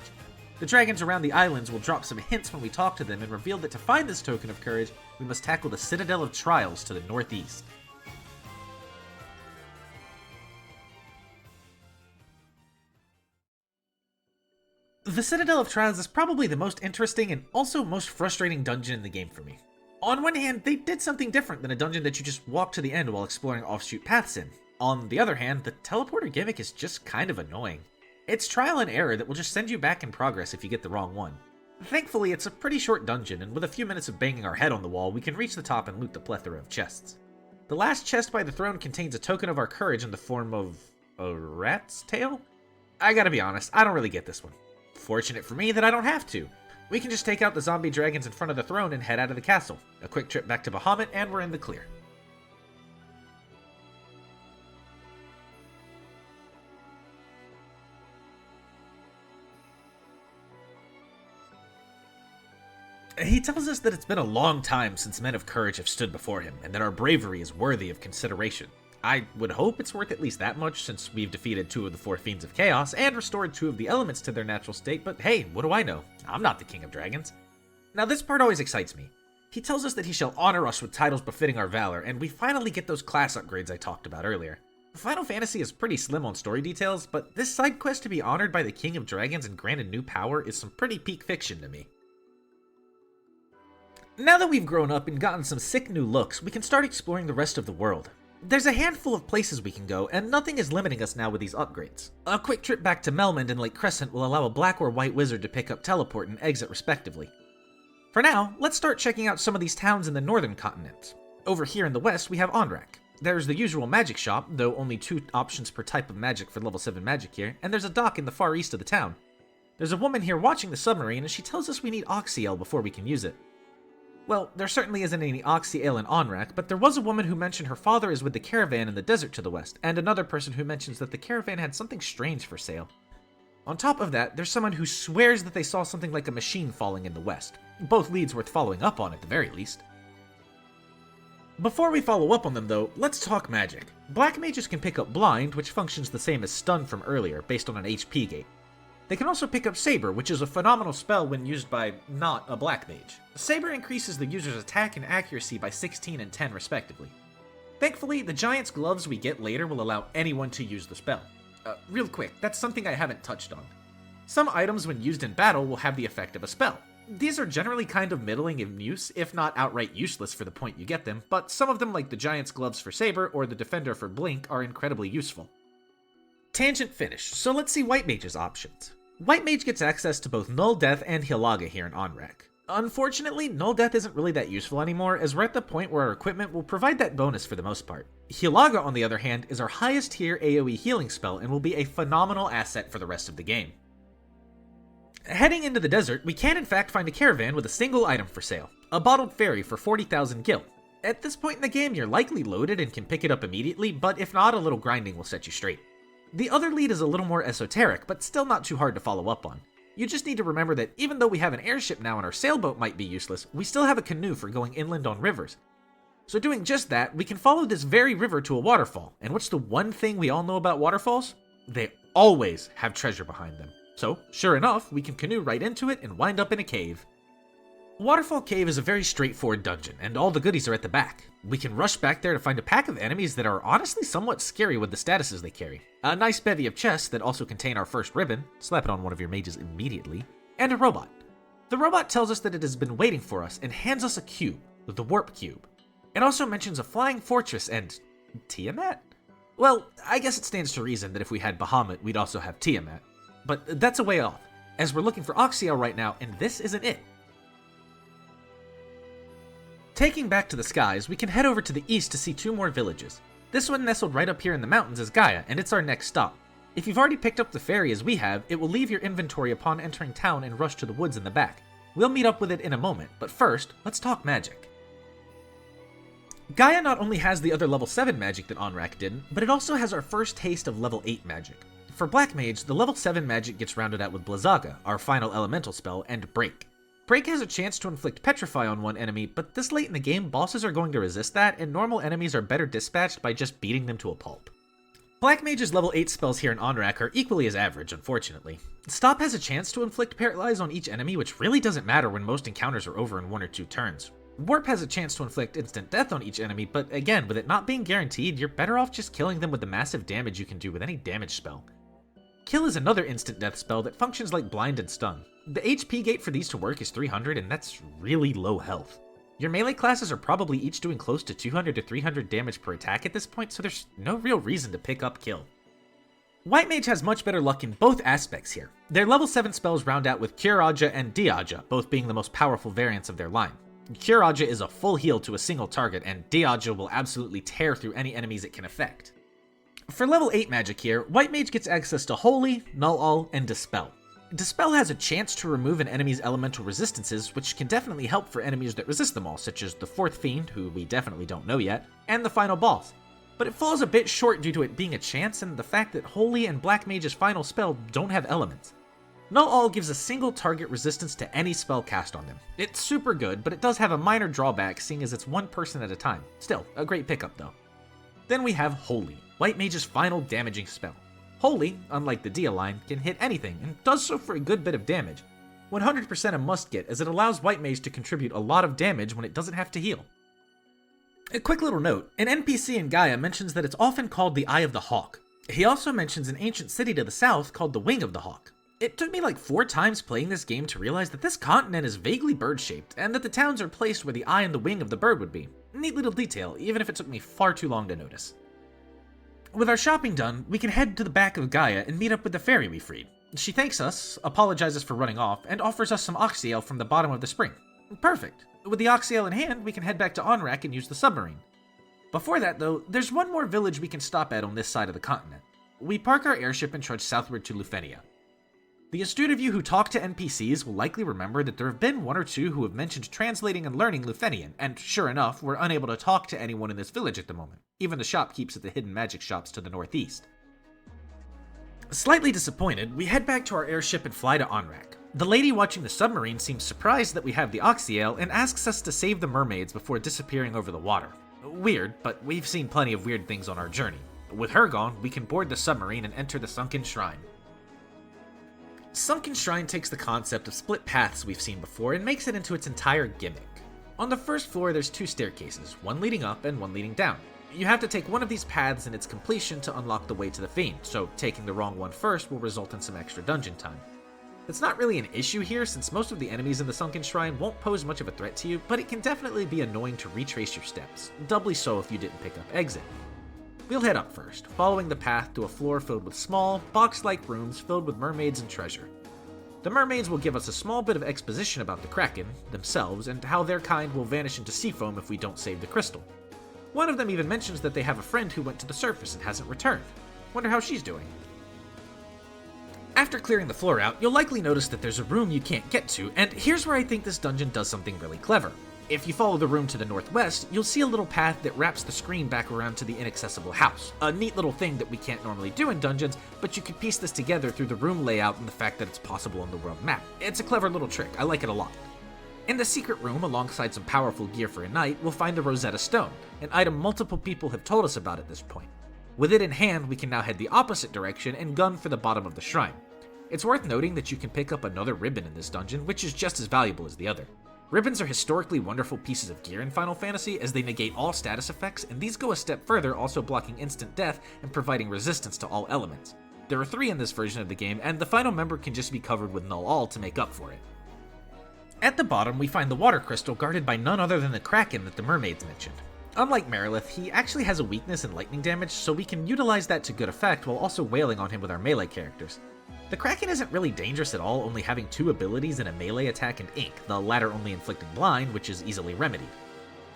The dragons around the islands will drop some hints when we talk to them and reveal that to find this token of courage, we must tackle the Citadel of Trials to the northeast. The Citadel of Trials is probably the most interesting and also most frustrating dungeon in the game for me. On one hand, they did something different than a dungeon that you just walk to the end while exploring offshoot paths in. On the other hand, the teleporter gimmick is just kind of annoying. It's trial and error that will just send you back in progress if you get the wrong one. Thankfully, it's a pretty short dungeon, and with a few minutes of banging our head on the wall, we can reach the top and loot the plethora of chests. The last chest by the throne contains a token of our courage in the form of a rat's tail? I gotta be honest, I don't really get this one. Fortunate for me that I don't have to. We can just take out the zombie dragons in front of the throne and head out of the castle. A quick trip back to Bahamut, and we're in the clear. He tells us that it's been a long time since men of courage have stood before him, and that our bravery is worthy of consideration. I would hope it's worth at least that much, since we've defeated 2 of the 4 Fiends of Chaos and restored 2 of the elements to their natural state, but hey, what do I know? I'm not the King of Dragons. Now this part always excites me. He tells us that he shall honor us with titles befitting our valor, and we finally get those class upgrades I talked about earlier. Final Fantasy is pretty slim on story details, but this side quest to be honored by the King of Dragons and granted new power is some pretty peak fiction to me. Now that we've grown up and gotten some sick new looks, we can start exploring the rest of the world. There's a handful of places we can go, and nothing is limiting us now with these upgrades. A quick trip back to Melmidt and Lake Crescent will allow a black or white wizard to pick up teleport and exit respectively. For now, let's start checking out some of these towns in the northern continent. Over here in the west, we have Andrak. There's the usual magic shop, though only 2 options per type of magic for level 7 magic here, and there's a dock in the far east of the town. There's a woman here watching the submarine, and she tells us we need Oxyale before we can use it. Well, there certainly isn't any Oxyale in Andrak, but there was a woman who mentioned her father is with the caravan in the desert to the west, and another person who mentions that the caravan had something strange for sale. On top of that, there's someone who swears that they saw something like a machine falling in the west. Both leads worth following up on at the very least. Before we follow up on them though, let's talk magic. Black mages can pick up Blind, which functions the same as Stun from earlier, based on an HP gate. They can also pick up Saber, which is a phenomenal spell when used by not a black mage. Saber increases the user's attack and accuracy by 16 and 10 respectively. Thankfully, the Giant's Gloves we get later will allow anyone to use the spell. Real quick, that's something I haven't touched on. Some items when used in battle will have the effect of a spell. These are generally kind of middling in use, if not outright useless for the point you get them, but some of them like the Giant's Gloves for Saber or the Defender for Blink are incredibly useful. Tangent finished, so let's see White Mage's options. White Mage gets access to both Null Death and Hilaga here in Andrak. Unfortunately, Null Death isn't really that useful anymore, as we're at the point where our equipment will provide that bonus for the most part. Hilaga, on the other hand, is our highest tier AoE healing spell and will be a phenomenal asset for the rest of the game. Heading into the desert, we can in fact find a caravan with a single item for sale, a bottled fairy for 40,000 gil. At this point in the game, you're likely loaded and can pick it up immediately, but if not, a little grinding will set you straight. The other lead is a little more esoteric, but still not too hard to follow up on. You just need to remember that even though we have an airship now and our sailboat might be useless, we still have a canoe for going inland on rivers. So doing just that, we can follow this very river to a waterfall, and what's the one thing we all know about waterfalls? They always have treasure behind them. So, sure enough, we can canoe right into it and wind up in a cave. Waterfall Cave is a very straightforward dungeon, and all the goodies are at the back. We can rush back there to find a pack of enemies that are honestly somewhat scary with the statuses they carry. A nice bevy of chests that also contain our first ribbon, slap it on one of your mages immediately, and a robot. The robot tells us that it has been waiting for us and hands us a cube, the Warp Cube. It also mentions a flying fortress and Tiamat? Well, I guess it stands to reason that if we had Bahamut, we'd also have Tiamat. But that's a way off, as we're looking for Oxiel right now, and this isn't it. Taking back to the skies, we can head over to the east to see 2 more villages. This one nestled right up here in the mountains is Gaia, and it's our next stop. If you've already picked up the ferry as we have, it will leave your inventory upon entering town and rush to the woods in the back. We'll meet up with it in a moment, but first, let's talk magic. Gaia not only has the other level 7 magic that Andrak didn't, but it also has our first taste of level 8 magic. For Black Mage, the level 7 magic gets rounded out with Blizzaga, our final elemental spell, and Break. Break has a chance to inflict Petrify on one enemy, but this late in the game, bosses are going to resist that, and normal enemies are better dispatched by just beating them to a pulp. Black Mage's level 8 spells here in Andrak are equally as average, unfortunately. Stop has a chance to inflict Paralyze on each enemy, which really doesn't matter when most encounters are over in 1 or 2 turns. Warp has a chance to inflict instant death on each enemy, but again, with it not being guaranteed, you're better off just killing them with the massive damage you can do with any damage spell. Kill is another instant death spell that functions like Blind and Stun. The HP gate for these to work is 300, and that's really low health. Your melee classes are probably each doing close to 200 to 300 damage per attack at this point, so there's no real reason to pick up Kill. White Mage has much better luck in both aspects here. Their level 7 spells round out with Curaja and Diaja, both being the most powerful variants of their line. Curaja is a full heal to a single target, and Diaja will absolutely tear through any enemies it can affect. For level 8 magic here, White Mage gets access to Holy, Null All, and Dispel. Dispel has a chance to remove an enemy's elemental resistances, which can definitely help for enemies that resist them all, such as the 4th Fiend, who we definitely don't know yet, and the final boss. But it falls a bit short due to it being a chance and the fact that Holy and Black Mage's final spell don't have elements. Null All gives a single target resistance to any spell cast on them. It's super good, but it does have a minor drawback seeing as it's one person at a time. Still, a great pickup though. Then we have Holy, White Mage's final damaging spell. Holy, unlike the Dia line, can hit anything, and does so for a good bit of damage. 100% a must get, as it allows White Mage to contribute a lot of damage when it doesn't have to heal. A quick little note, an NPC in Gaia mentions that it's often called the Eye of the Hawk. He also mentions an ancient city to the south called the Wing of the Hawk. It took me like 4 times playing this game to realize that this continent is vaguely bird-shaped, and that the towns are placed where the eye and the wing of the bird would be. Neat little detail, even if it took me far too long to notice. With our shopping done, we can head to the back of Gaia and meet up with the fairy we freed. She thanks us, apologizes for running off, and offers us some Oxiel from the bottom of the spring. Perfect. With the Oxiel in hand, we can head back to Andrak and use the submarine. Before that though, there's one more village we can stop at on this side of the continent. We park our airship and trudge southward to Lufenia. The astute of you who talk to NPCs will likely remember that there have been 1 or 2 who have mentioned translating and learning Lufenian, and sure enough, we're unable to talk to anyone in this village at the moment, even the shopkeepers at the hidden magic shops to the northeast. Slightly disappointed, we head back to our airship and fly to Andrak. The lady watching the submarine seems surprised that we have the Oxiel and asks us to save the mermaids before disappearing over the water. Weird, but we've seen plenty of weird things on our journey. With her gone, we can board the submarine and enter the Sunken Shrine. Sunken Shrine takes the concept of split paths we've seen before and makes it into its entire gimmick. On the first floor there's 2 staircases, one leading up and one leading down. You have to take one of these paths in its completion to unlock the way to the Fiend, so taking the wrong one first will result in some extra dungeon time. It's not really an issue here since most of the enemies in the Sunken Shrine won't pose much of a threat to you, but it can definitely be annoying to retrace your steps, doubly so if you didn't pick up Exit. We'll head up first, following the path to a floor filled with small, box-like rooms filled with mermaids and treasure. The mermaids will give us a small bit of exposition about the Kraken, themselves, and how their kind will vanish into sea foam if we don't save the crystal. One of them even mentions that they have a friend who went to the surface and hasn't returned. Wonder how she's doing. After clearing the floor out, you'll likely notice that there's a room you can't get to, and here's where I think this dungeon does something really clever. If you follow the room to the northwest, you'll see a little path that wraps the screen back around to the inaccessible house. A neat little thing that we can't normally do in dungeons, but you can piece this together through the room layout and the fact that it's possible on the world map. It's a clever little trick, I like it a lot. In the secret room, alongside some powerful gear for a knight, we'll find the Rosetta Stone, an item multiple people have told us about at this point. With it in hand, we can now head the opposite direction and gun for the bottom of the shrine. It's worth noting that you can pick up another ribbon in this dungeon, which is just as valuable as the other. Ribbons are historically wonderful pieces of gear in Final Fantasy as they negate all status effects, and these go a step further, also blocking instant death and providing resistance to all elements. There are 3 in this version of the game, and the final member can just be covered with Null All to make up for it. At the bottom, we find the water crystal guarded by none other than the Kraken that the mermaids mentioned. Unlike Merilith, he actually has a weakness in lightning damage, so we can utilize that to good effect while also wailing on him with our melee characters. The Kraken isn't really dangerous at all, only having 2 abilities in a melee attack and ink, the latter only inflicting blind, which is easily remedied.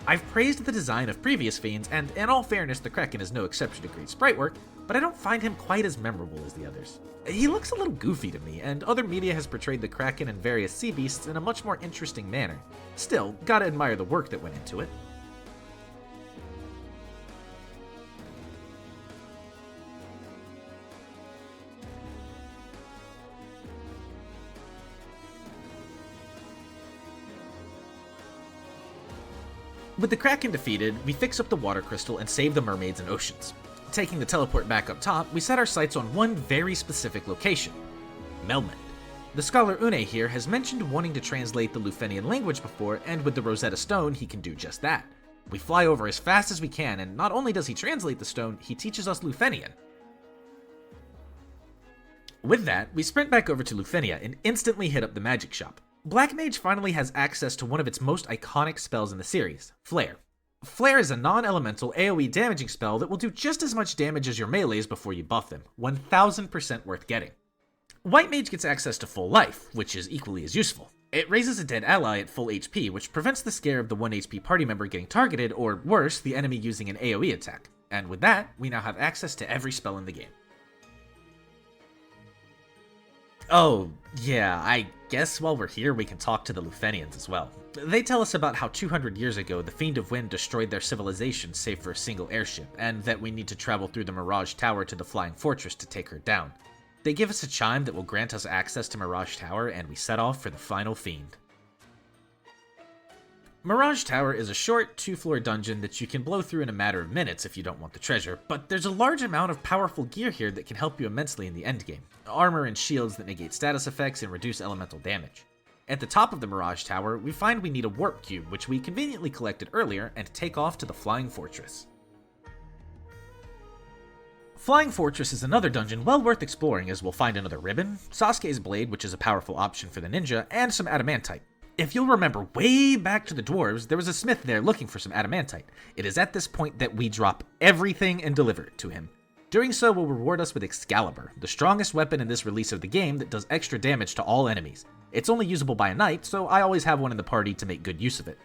I've praised the design of previous fiends, and in all fairness, the Kraken is no exception to great sprite work, but I don't find him quite as memorable as the others. He looks a little goofy to me, and other media has portrayed the Kraken and various sea beasts in a much more interesting manner. Still, gotta admire the work that went into it. With the Kraken defeated, we fix up the water crystal and save the mermaids and oceans. Taking the teleport back up top, we set our sights on one very specific location, Melmidt. The scholar Une here has mentioned wanting to translate the Lufenian language before, and with the Rosetta Stone, he can do just that. We fly over as fast as we can, and not only does he translate the stone, he teaches us Lufenian. With that, we sprint back over to Lufenia and instantly hit up the magic shop. Black Mage finally has access to one of its most iconic spells in the series, Flare. Flare is a non-elemental AoE damaging spell that will do just as much damage as your melees before you buff them, 1000% worth getting. White Mage gets access to Full Life, which is equally as useful. It raises a dead ally at full HP, which prevents the scare of the 1 HP party member getting targeted, or worse, the enemy using an AoE attack. And with that, we now have access to every spell in the game. Oh, yeah, I guess while we're here we can talk to the Lufenians as well. They tell us about how 200 years ago the Fiend of Wind destroyed their civilization save for a single airship, and that we need to travel through the Mirage Tower to the Flying Fortress to take her down. They give us a chime that will grant us access to Mirage Tower, and we set off for the final fiend. Mirage Tower is a short, 2-floor dungeon that you can blow through in a matter of minutes if you don't want the treasure, but there's a large amount of powerful gear here that can help you immensely in the endgame. Armor and shields that negate status effects and reduce elemental damage. At the top of the Mirage Tower, we find we need a warp cube, which we conveniently collected earlier, and take off to the Flying Fortress. Flying Fortress is another dungeon well worth exploring, as we'll find another ribbon, Sasuke's blade, which is a powerful option for the ninja, and some adamantite. If you'll remember way back to the dwarves, there was a smith there looking for some adamantite. It is at this point that we drop everything and deliver it to him. Doing so will reward us with Excalibur, the strongest weapon in this release of the game that does extra damage to all enemies. It's only usable by a knight, so I always have one in the party to make good use of it.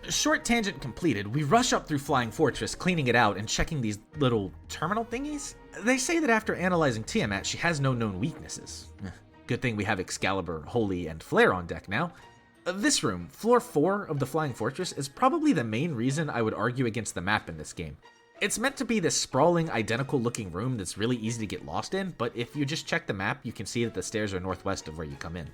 Short tangent completed, we rush up through Flying Fortress, cleaning it out and checking these little terminal thingies. They say that after analyzing Tiamat, she has no known weaknesses. Good thing we have Excalibur, Holy, and Flare on deck now. This room, floor 4 of the Flying Fortress, is probably the main reason I would argue against the map in this game. It's meant to be this sprawling, identical looking room that's really easy to get lost in, but if you just check the map, you can see that the stairs are northwest of where you come in.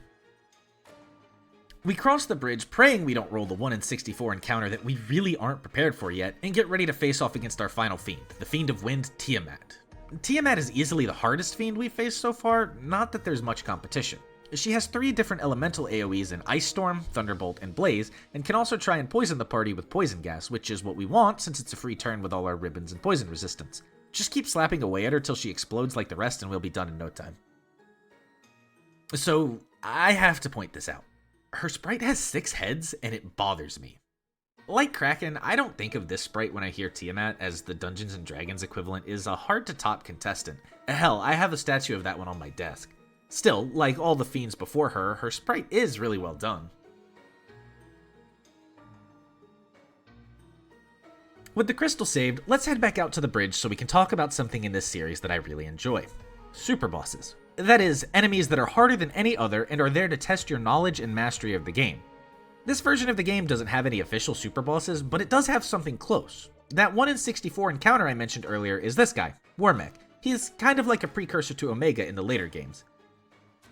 We cross the bridge, praying we don't roll the 1 in 64 encounter that we really aren't prepared for yet, and get ready to face off against our final fiend, the Fiend of Wind, Tiamat. Tiamat is easily the hardest fiend we've faced so far, not that there's much competition. She has 3 different elemental AoEs in Ice Storm, Thunderbolt, and Blaze, and can also try and poison the party with Poison Gas, which is what we want since it's a free turn with all our ribbons and poison resistance. Just keep slapping away at her till she explodes like the rest and we'll be done in no time. So, I have to point this out. Her sprite has 6 heads, and it bothers me. Like Kraken, I don't think of this sprite when I hear Tiamat, as the Dungeons & Dragons equivalent is a hard-to-top contestant. Hell, I have a statue of that one on my desk. Still, like all the fiends before her, her sprite is really well done. With the crystal saved, let's head back out to the bridge so we can talk about something in this series that I really enjoy. Super bosses. That is, enemies that are harder than any other and are there to test your knowledge and mastery of the game. This version of the game doesn't have any official super bosses, but it does have something close. That 1 in 64 encounter I mentioned earlier is this guy, Warmech. He's kind of like a precursor to Omega in the later games.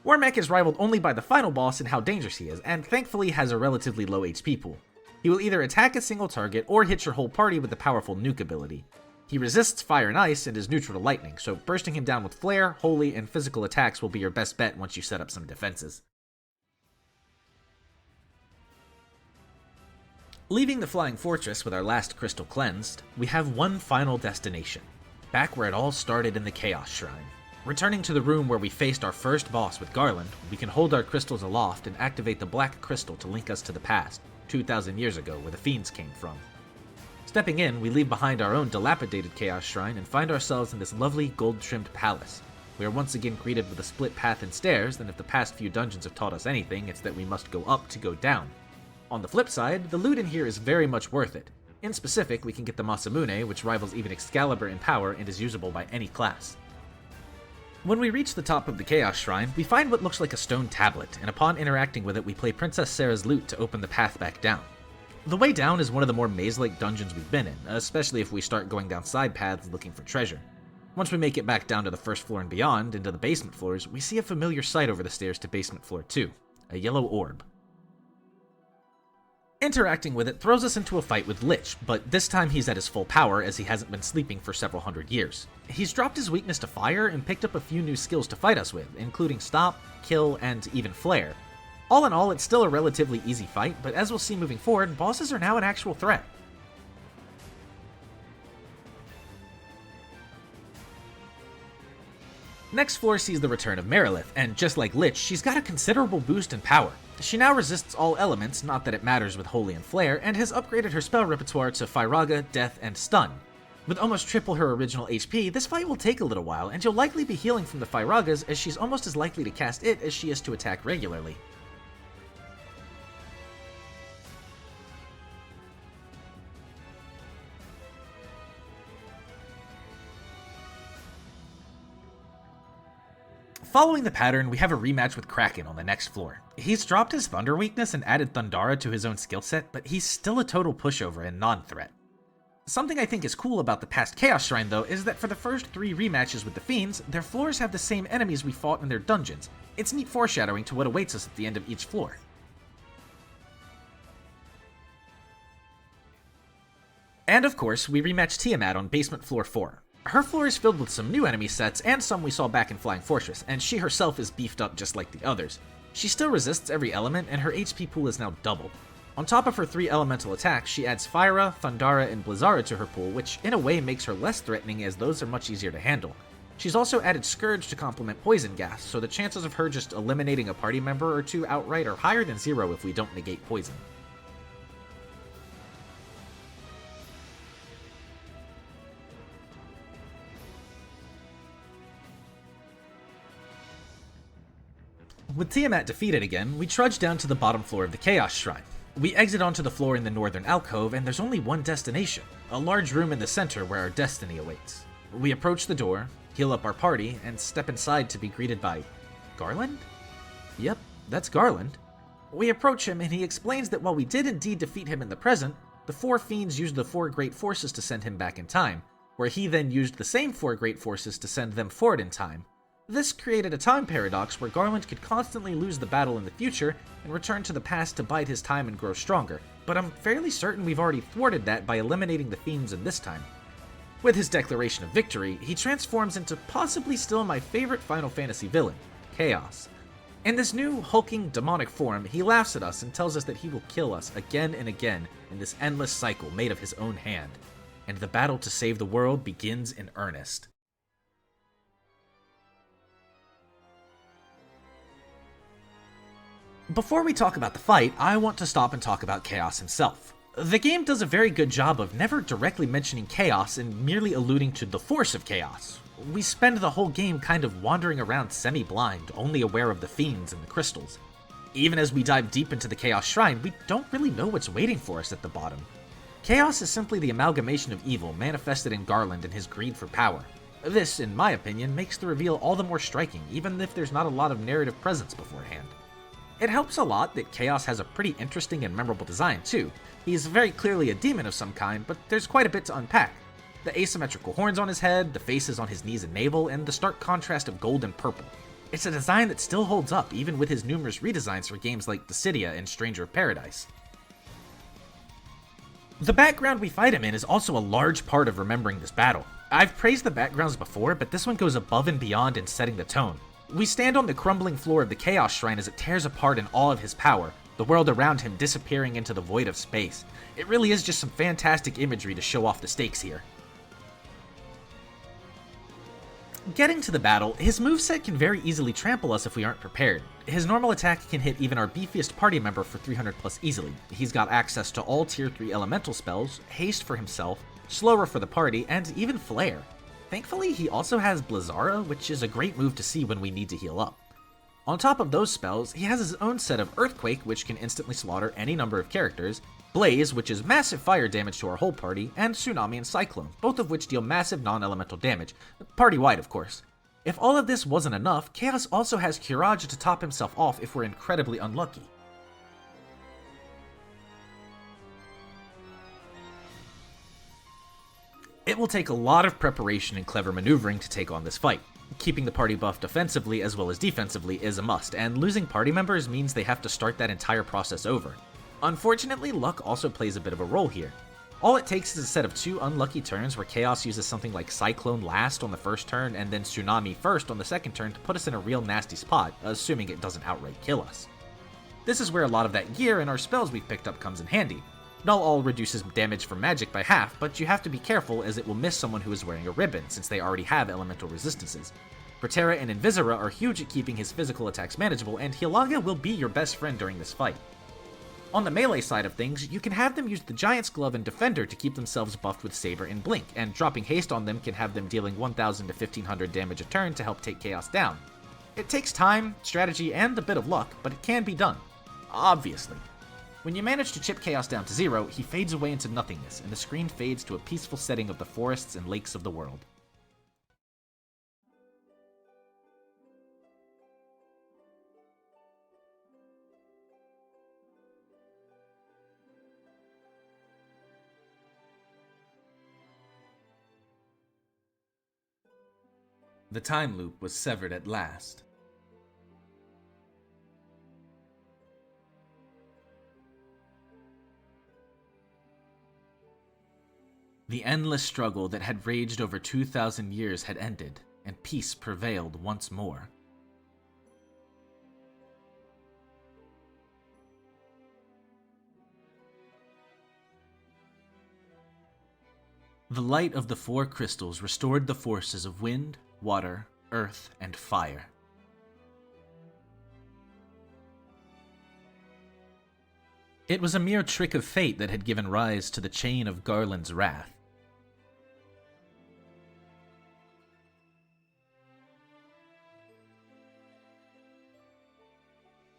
Warmech is rivaled only by the final boss in how dangerous he is, and thankfully has a relatively low HP pool. He will either attack a single target or hit your whole party with the powerful nuke ability. He resists fire and ice and is neutral to lightning, so bursting him down with flare, holy, and physical attacks will be your best bet once you set up some defenses. Leaving the Flying Fortress with our last crystal cleansed, we have one final destination, back where it all started in the Chaos Shrine. Returning to the room where we faced our first boss with Garland, we can hold our crystals aloft and activate the black crystal to link us to the past, 2,000 years ago, where the fiends came from. Stepping in, we leave behind our own dilapidated Chaos Shrine and find ourselves in this lovely gold-trimmed palace. We are once again greeted with a split path and stairs, and if the past few dungeons have taught us anything, it's that we must go up to go down. On the flip side, the loot in here is very much worth it. In specific, we can get the Masamune, which rivals even Excalibur in power and is usable by any class. When we reach the top of the Chaos Shrine, we find what looks like a stone tablet, and upon interacting with it we play Princess Sarah's lute to open the path back down. The way down is one of the more maze-like dungeons we've been in, especially if we start going down side paths looking for treasure. Once we make it back down to the first floor and beyond, into the basement floors, we see a familiar sight over the stairs to basement floor 2, a yellow orb. Interacting with it throws us into a fight with Lich, but this time he's at his full power as he hasn't been sleeping for several hundred years. He's dropped his weakness to fire and picked up a few new skills to fight us with, including Stop, Kill, and even Flare. All in all, it's still a relatively easy fight, but as we'll see moving forward, bosses are now an actual threat. Next floor sees the return of Merilith, and just like Lich, she's got a considerable boost in power. She now resists all elements, not that it matters with Holy and Flare, and has upgraded her spell repertoire to Firaga, Death, and Stun. With almost triple her original HP, this fight will take a little while, and you'll likely be healing from the Firagas as she's almost as likely to cast it as she is to attack regularly. Following the pattern, we have a rematch with Kraken on the next floor. He's dropped his Thunder weakness and added Thundara to his own skill set, but he's still a total pushover and non-threat. Something I think is cool about the past Chaos Shrine though is that for the first 3 rematches with the Fiends, their floors have the same enemies we fought in their dungeons. It's neat foreshadowing to what awaits us at the end of each floor. And of course, we rematch Tiamat on basement floor 4. Her floor is filled with some new enemy sets and some we saw back in Flying Fortress, and she herself is beefed up just like the others. She still resists every element, and her HP pool is now doubled. On top of her 3 elemental attacks, she adds Fyra, Thundara, and Blizzara to her pool, which in a way makes her less threatening as those are much easier to handle. She's also added Scourge to complement Poison Gas, so the chances of her just eliminating a party member or 2 outright are higher than 0 if we don't negate poison. With Tiamat defeated again, we trudge down to the bottom floor of the Chaos Shrine. We exit onto the floor in the northern alcove, and there's only one destination, a large room in the center where our destiny awaits. We approach the door, heal up our party, and step inside to be greeted by Garland? Yep, that's Garland. We approach him, and he explains that while we did indeed defeat him in the present, the 4 fiends used the 4 great forces to send him back in time, where he then used the same 4 great forces to send them forward in time. This created a time paradox where Garland could constantly lose the battle in the future and return to the past to bide his time and grow stronger, but I'm fairly certain we've already thwarted that by eliminating the fiends in this time. With his declaration of victory, he transforms into possibly still my favorite Final Fantasy villain, Chaos. In this new, hulking, demonic form, he laughs at us and tells us that he will kill us again and again in this endless cycle made of his own hand, and the battle to save the world begins in earnest. Before we talk about the fight, I want to stop and talk about Chaos himself. The game does a very good job of never directly mentioning Chaos and merely alluding to the force of Chaos. We spend the whole game kind of wandering around semi-blind, only aware of the fiends and the crystals. Even as we dive deep into the Chaos Shrine, we don't really know what's waiting for us at the bottom. Chaos is simply the amalgamation of evil manifested in Garland and his greed for power. This, in my opinion, makes the reveal all the more striking, even if there's not a lot of narrative presence beforehand. It helps a lot that Chaos has a pretty interesting and memorable design too. He's very clearly a demon of some kind, but there's quite a bit to unpack. The asymmetrical horns on his head, the faces on his knees and navel, and the stark contrast of gold and purple. It's a design that still holds up even with his numerous redesigns for games like Dissidia and Stranger of Paradise. The background we fight him in is also a large part of remembering this battle. I've praised the backgrounds before, but this one goes above and beyond in setting the tone. We stand on the crumbling floor of the Chaos Shrine as it tears apart in all of his power, the world around him disappearing into the void of space. It really is just some fantastic imagery to show off the stakes here. Getting to the battle, his moveset can very easily trample us if we aren't prepared. His normal attack can hit even our beefiest party member for 300 plus easily. He's got access to all tier 3 elemental spells, haste for himself, slower for the party, and even flare. Thankfully, he also has Blizzara, which is a great move to see when we need to heal up. On top of those spells, he has his own set of Earthquake, which can instantly slaughter any number of characters, Blaze, which is massive fire damage to our whole party, and Tsunami and Cyclone, both of which deal massive non-elemental damage, party-wide of course. If all of this wasn't enough, Chaos also has Courage to top himself off if we're incredibly unlucky. It will take a lot of preparation and clever maneuvering to take on this fight. Keeping the party buffed offensively as well as defensively is a must, and losing party members means they have to start that entire process over. Unfortunately, luck also plays a bit of a role here. All it takes is a set of 2 unlucky turns where Chaos uses something like Cyclone last on the first turn and then Tsunami first on the second turn to put us in a real nasty spot, assuming it doesn't outright kill us. This is where a lot of that gear and our spells we've picked up comes in handy. Null All reduces damage from magic by half, but you have to be careful as it will miss someone who is wearing a ribbon since they already have elemental resistances. Protera and Invisora are huge at keeping his physical attacks manageable, and Hilaga will be your best friend during this fight. On the melee side of things, you can have them use the Giant's Glove and Defender to keep themselves buffed with Saber and Blink, and dropping haste on them can have them dealing 1000 to 1500 damage a turn to help take Chaos down. It takes time, strategy, and a bit of luck, but it can be done. Obviously. When you manage to chip Chaos down to 0, he fades away into nothingness, and the screen fades to a peaceful setting of the forests and lakes of the world. The time loop was severed at last. The endless struggle that had raged over 2,000 years had ended, and peace prevailed once more. The light of the 4 crystals restored the forces of wind, water, earth, and fire. It was a mere trick of fate that had given rise to the chain of Garland's wrath.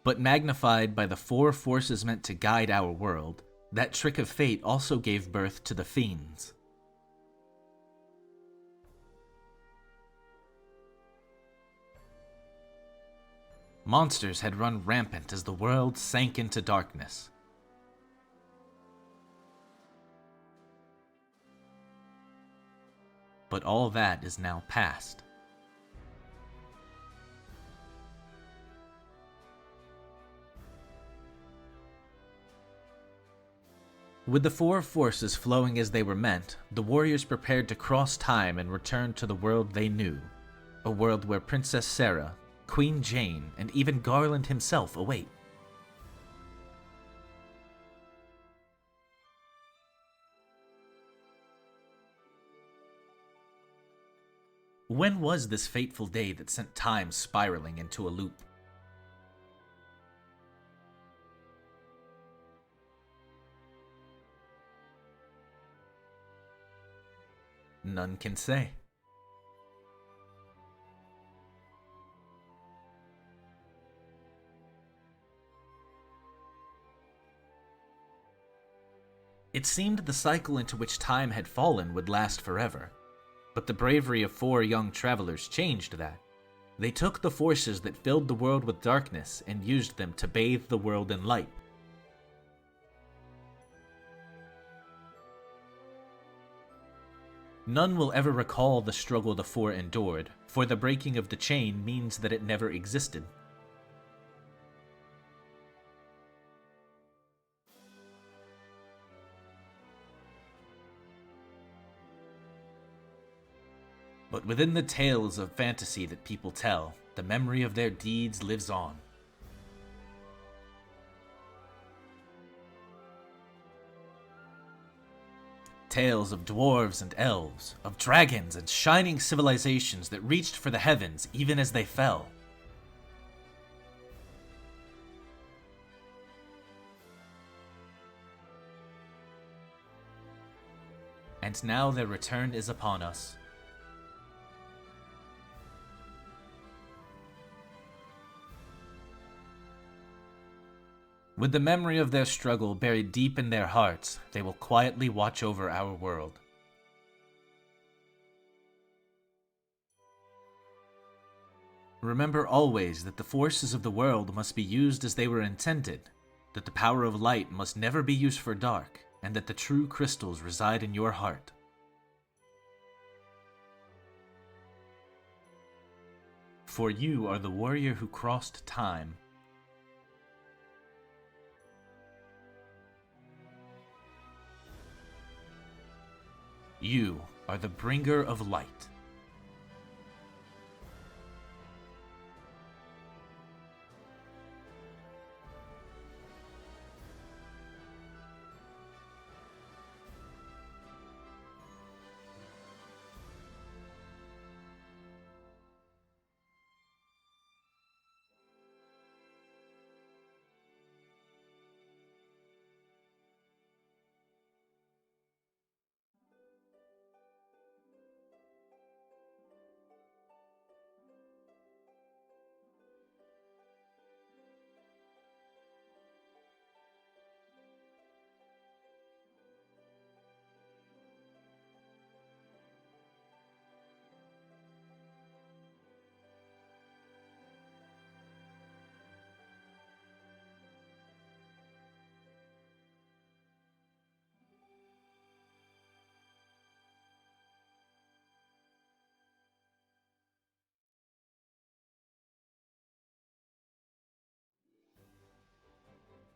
But magnified by the 4 forces meant to guide our world, that trick of fate also gave birth to the fiends. Monsters had run rampant as the world sank into darkness. But all that is now past. With the 4 forces flowing as they were meant, the warriors prepared to cross time and return to the world they knew, a world where Princess Sarah, Queen Jane, and even Garland himself await. When was this fateful day that sent time spiraling into a loop? None can say. It seemed the cycle into which time had fallen would last forever, but the bravery of 4 young travelers changed that. They took the forces that filled the world with darkness and used them to bathe the world in light. None will ever recall the struggle the 4 endured, for the breaking of the chain means that it never existed. But within the tales of fantasy that people tell, the memory of their deeds lives on. Tales of dwarves and elves, of dragons and shining civilizations that reached for the heavens even as they fell. And now their return is upon us. With the memory of their struggle buried deep in their hearts, they will quietly watch over our world. Remember always that the forces of the world must be used as they were intended, that the power of light must never be used for dark, and that the true crystals reside in your heart. For you are the warrior who crossed time. You are the bringer of light.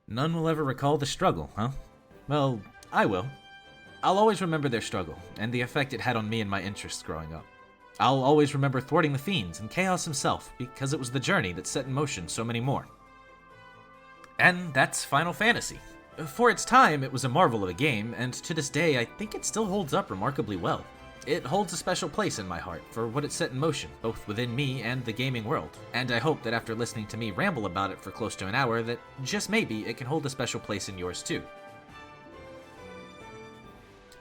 None will ever recall the struggle, huh? Well, I will. I'll always remember their struggle, and the effect it had on me and my interests growing up. I'll always remember thwarting the fiends and Chaos himself, because it was the journey that set in motion so many more. And that's Final Fantasy. For its time, it was a marvel of a game, and to this day, I think it still holds up remarkably well. It holds a special place in my heart for what it set in motion, both within me and the gaming world, and I hope that after listening to me ramble about it for close to an hour, that just maybe it can hold a special place in yours too.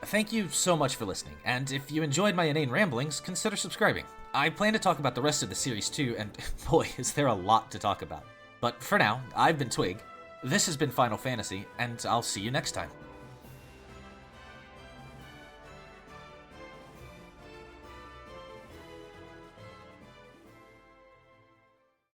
Thank you so much for listening, and if you enjoyed my inane ramblings, consider subscribing. I plan to talk about the rest of the series too, and boy, is there a lot to talk about. But for now, I've been Twig, this has been Final Fantasy, and I'll see you next time.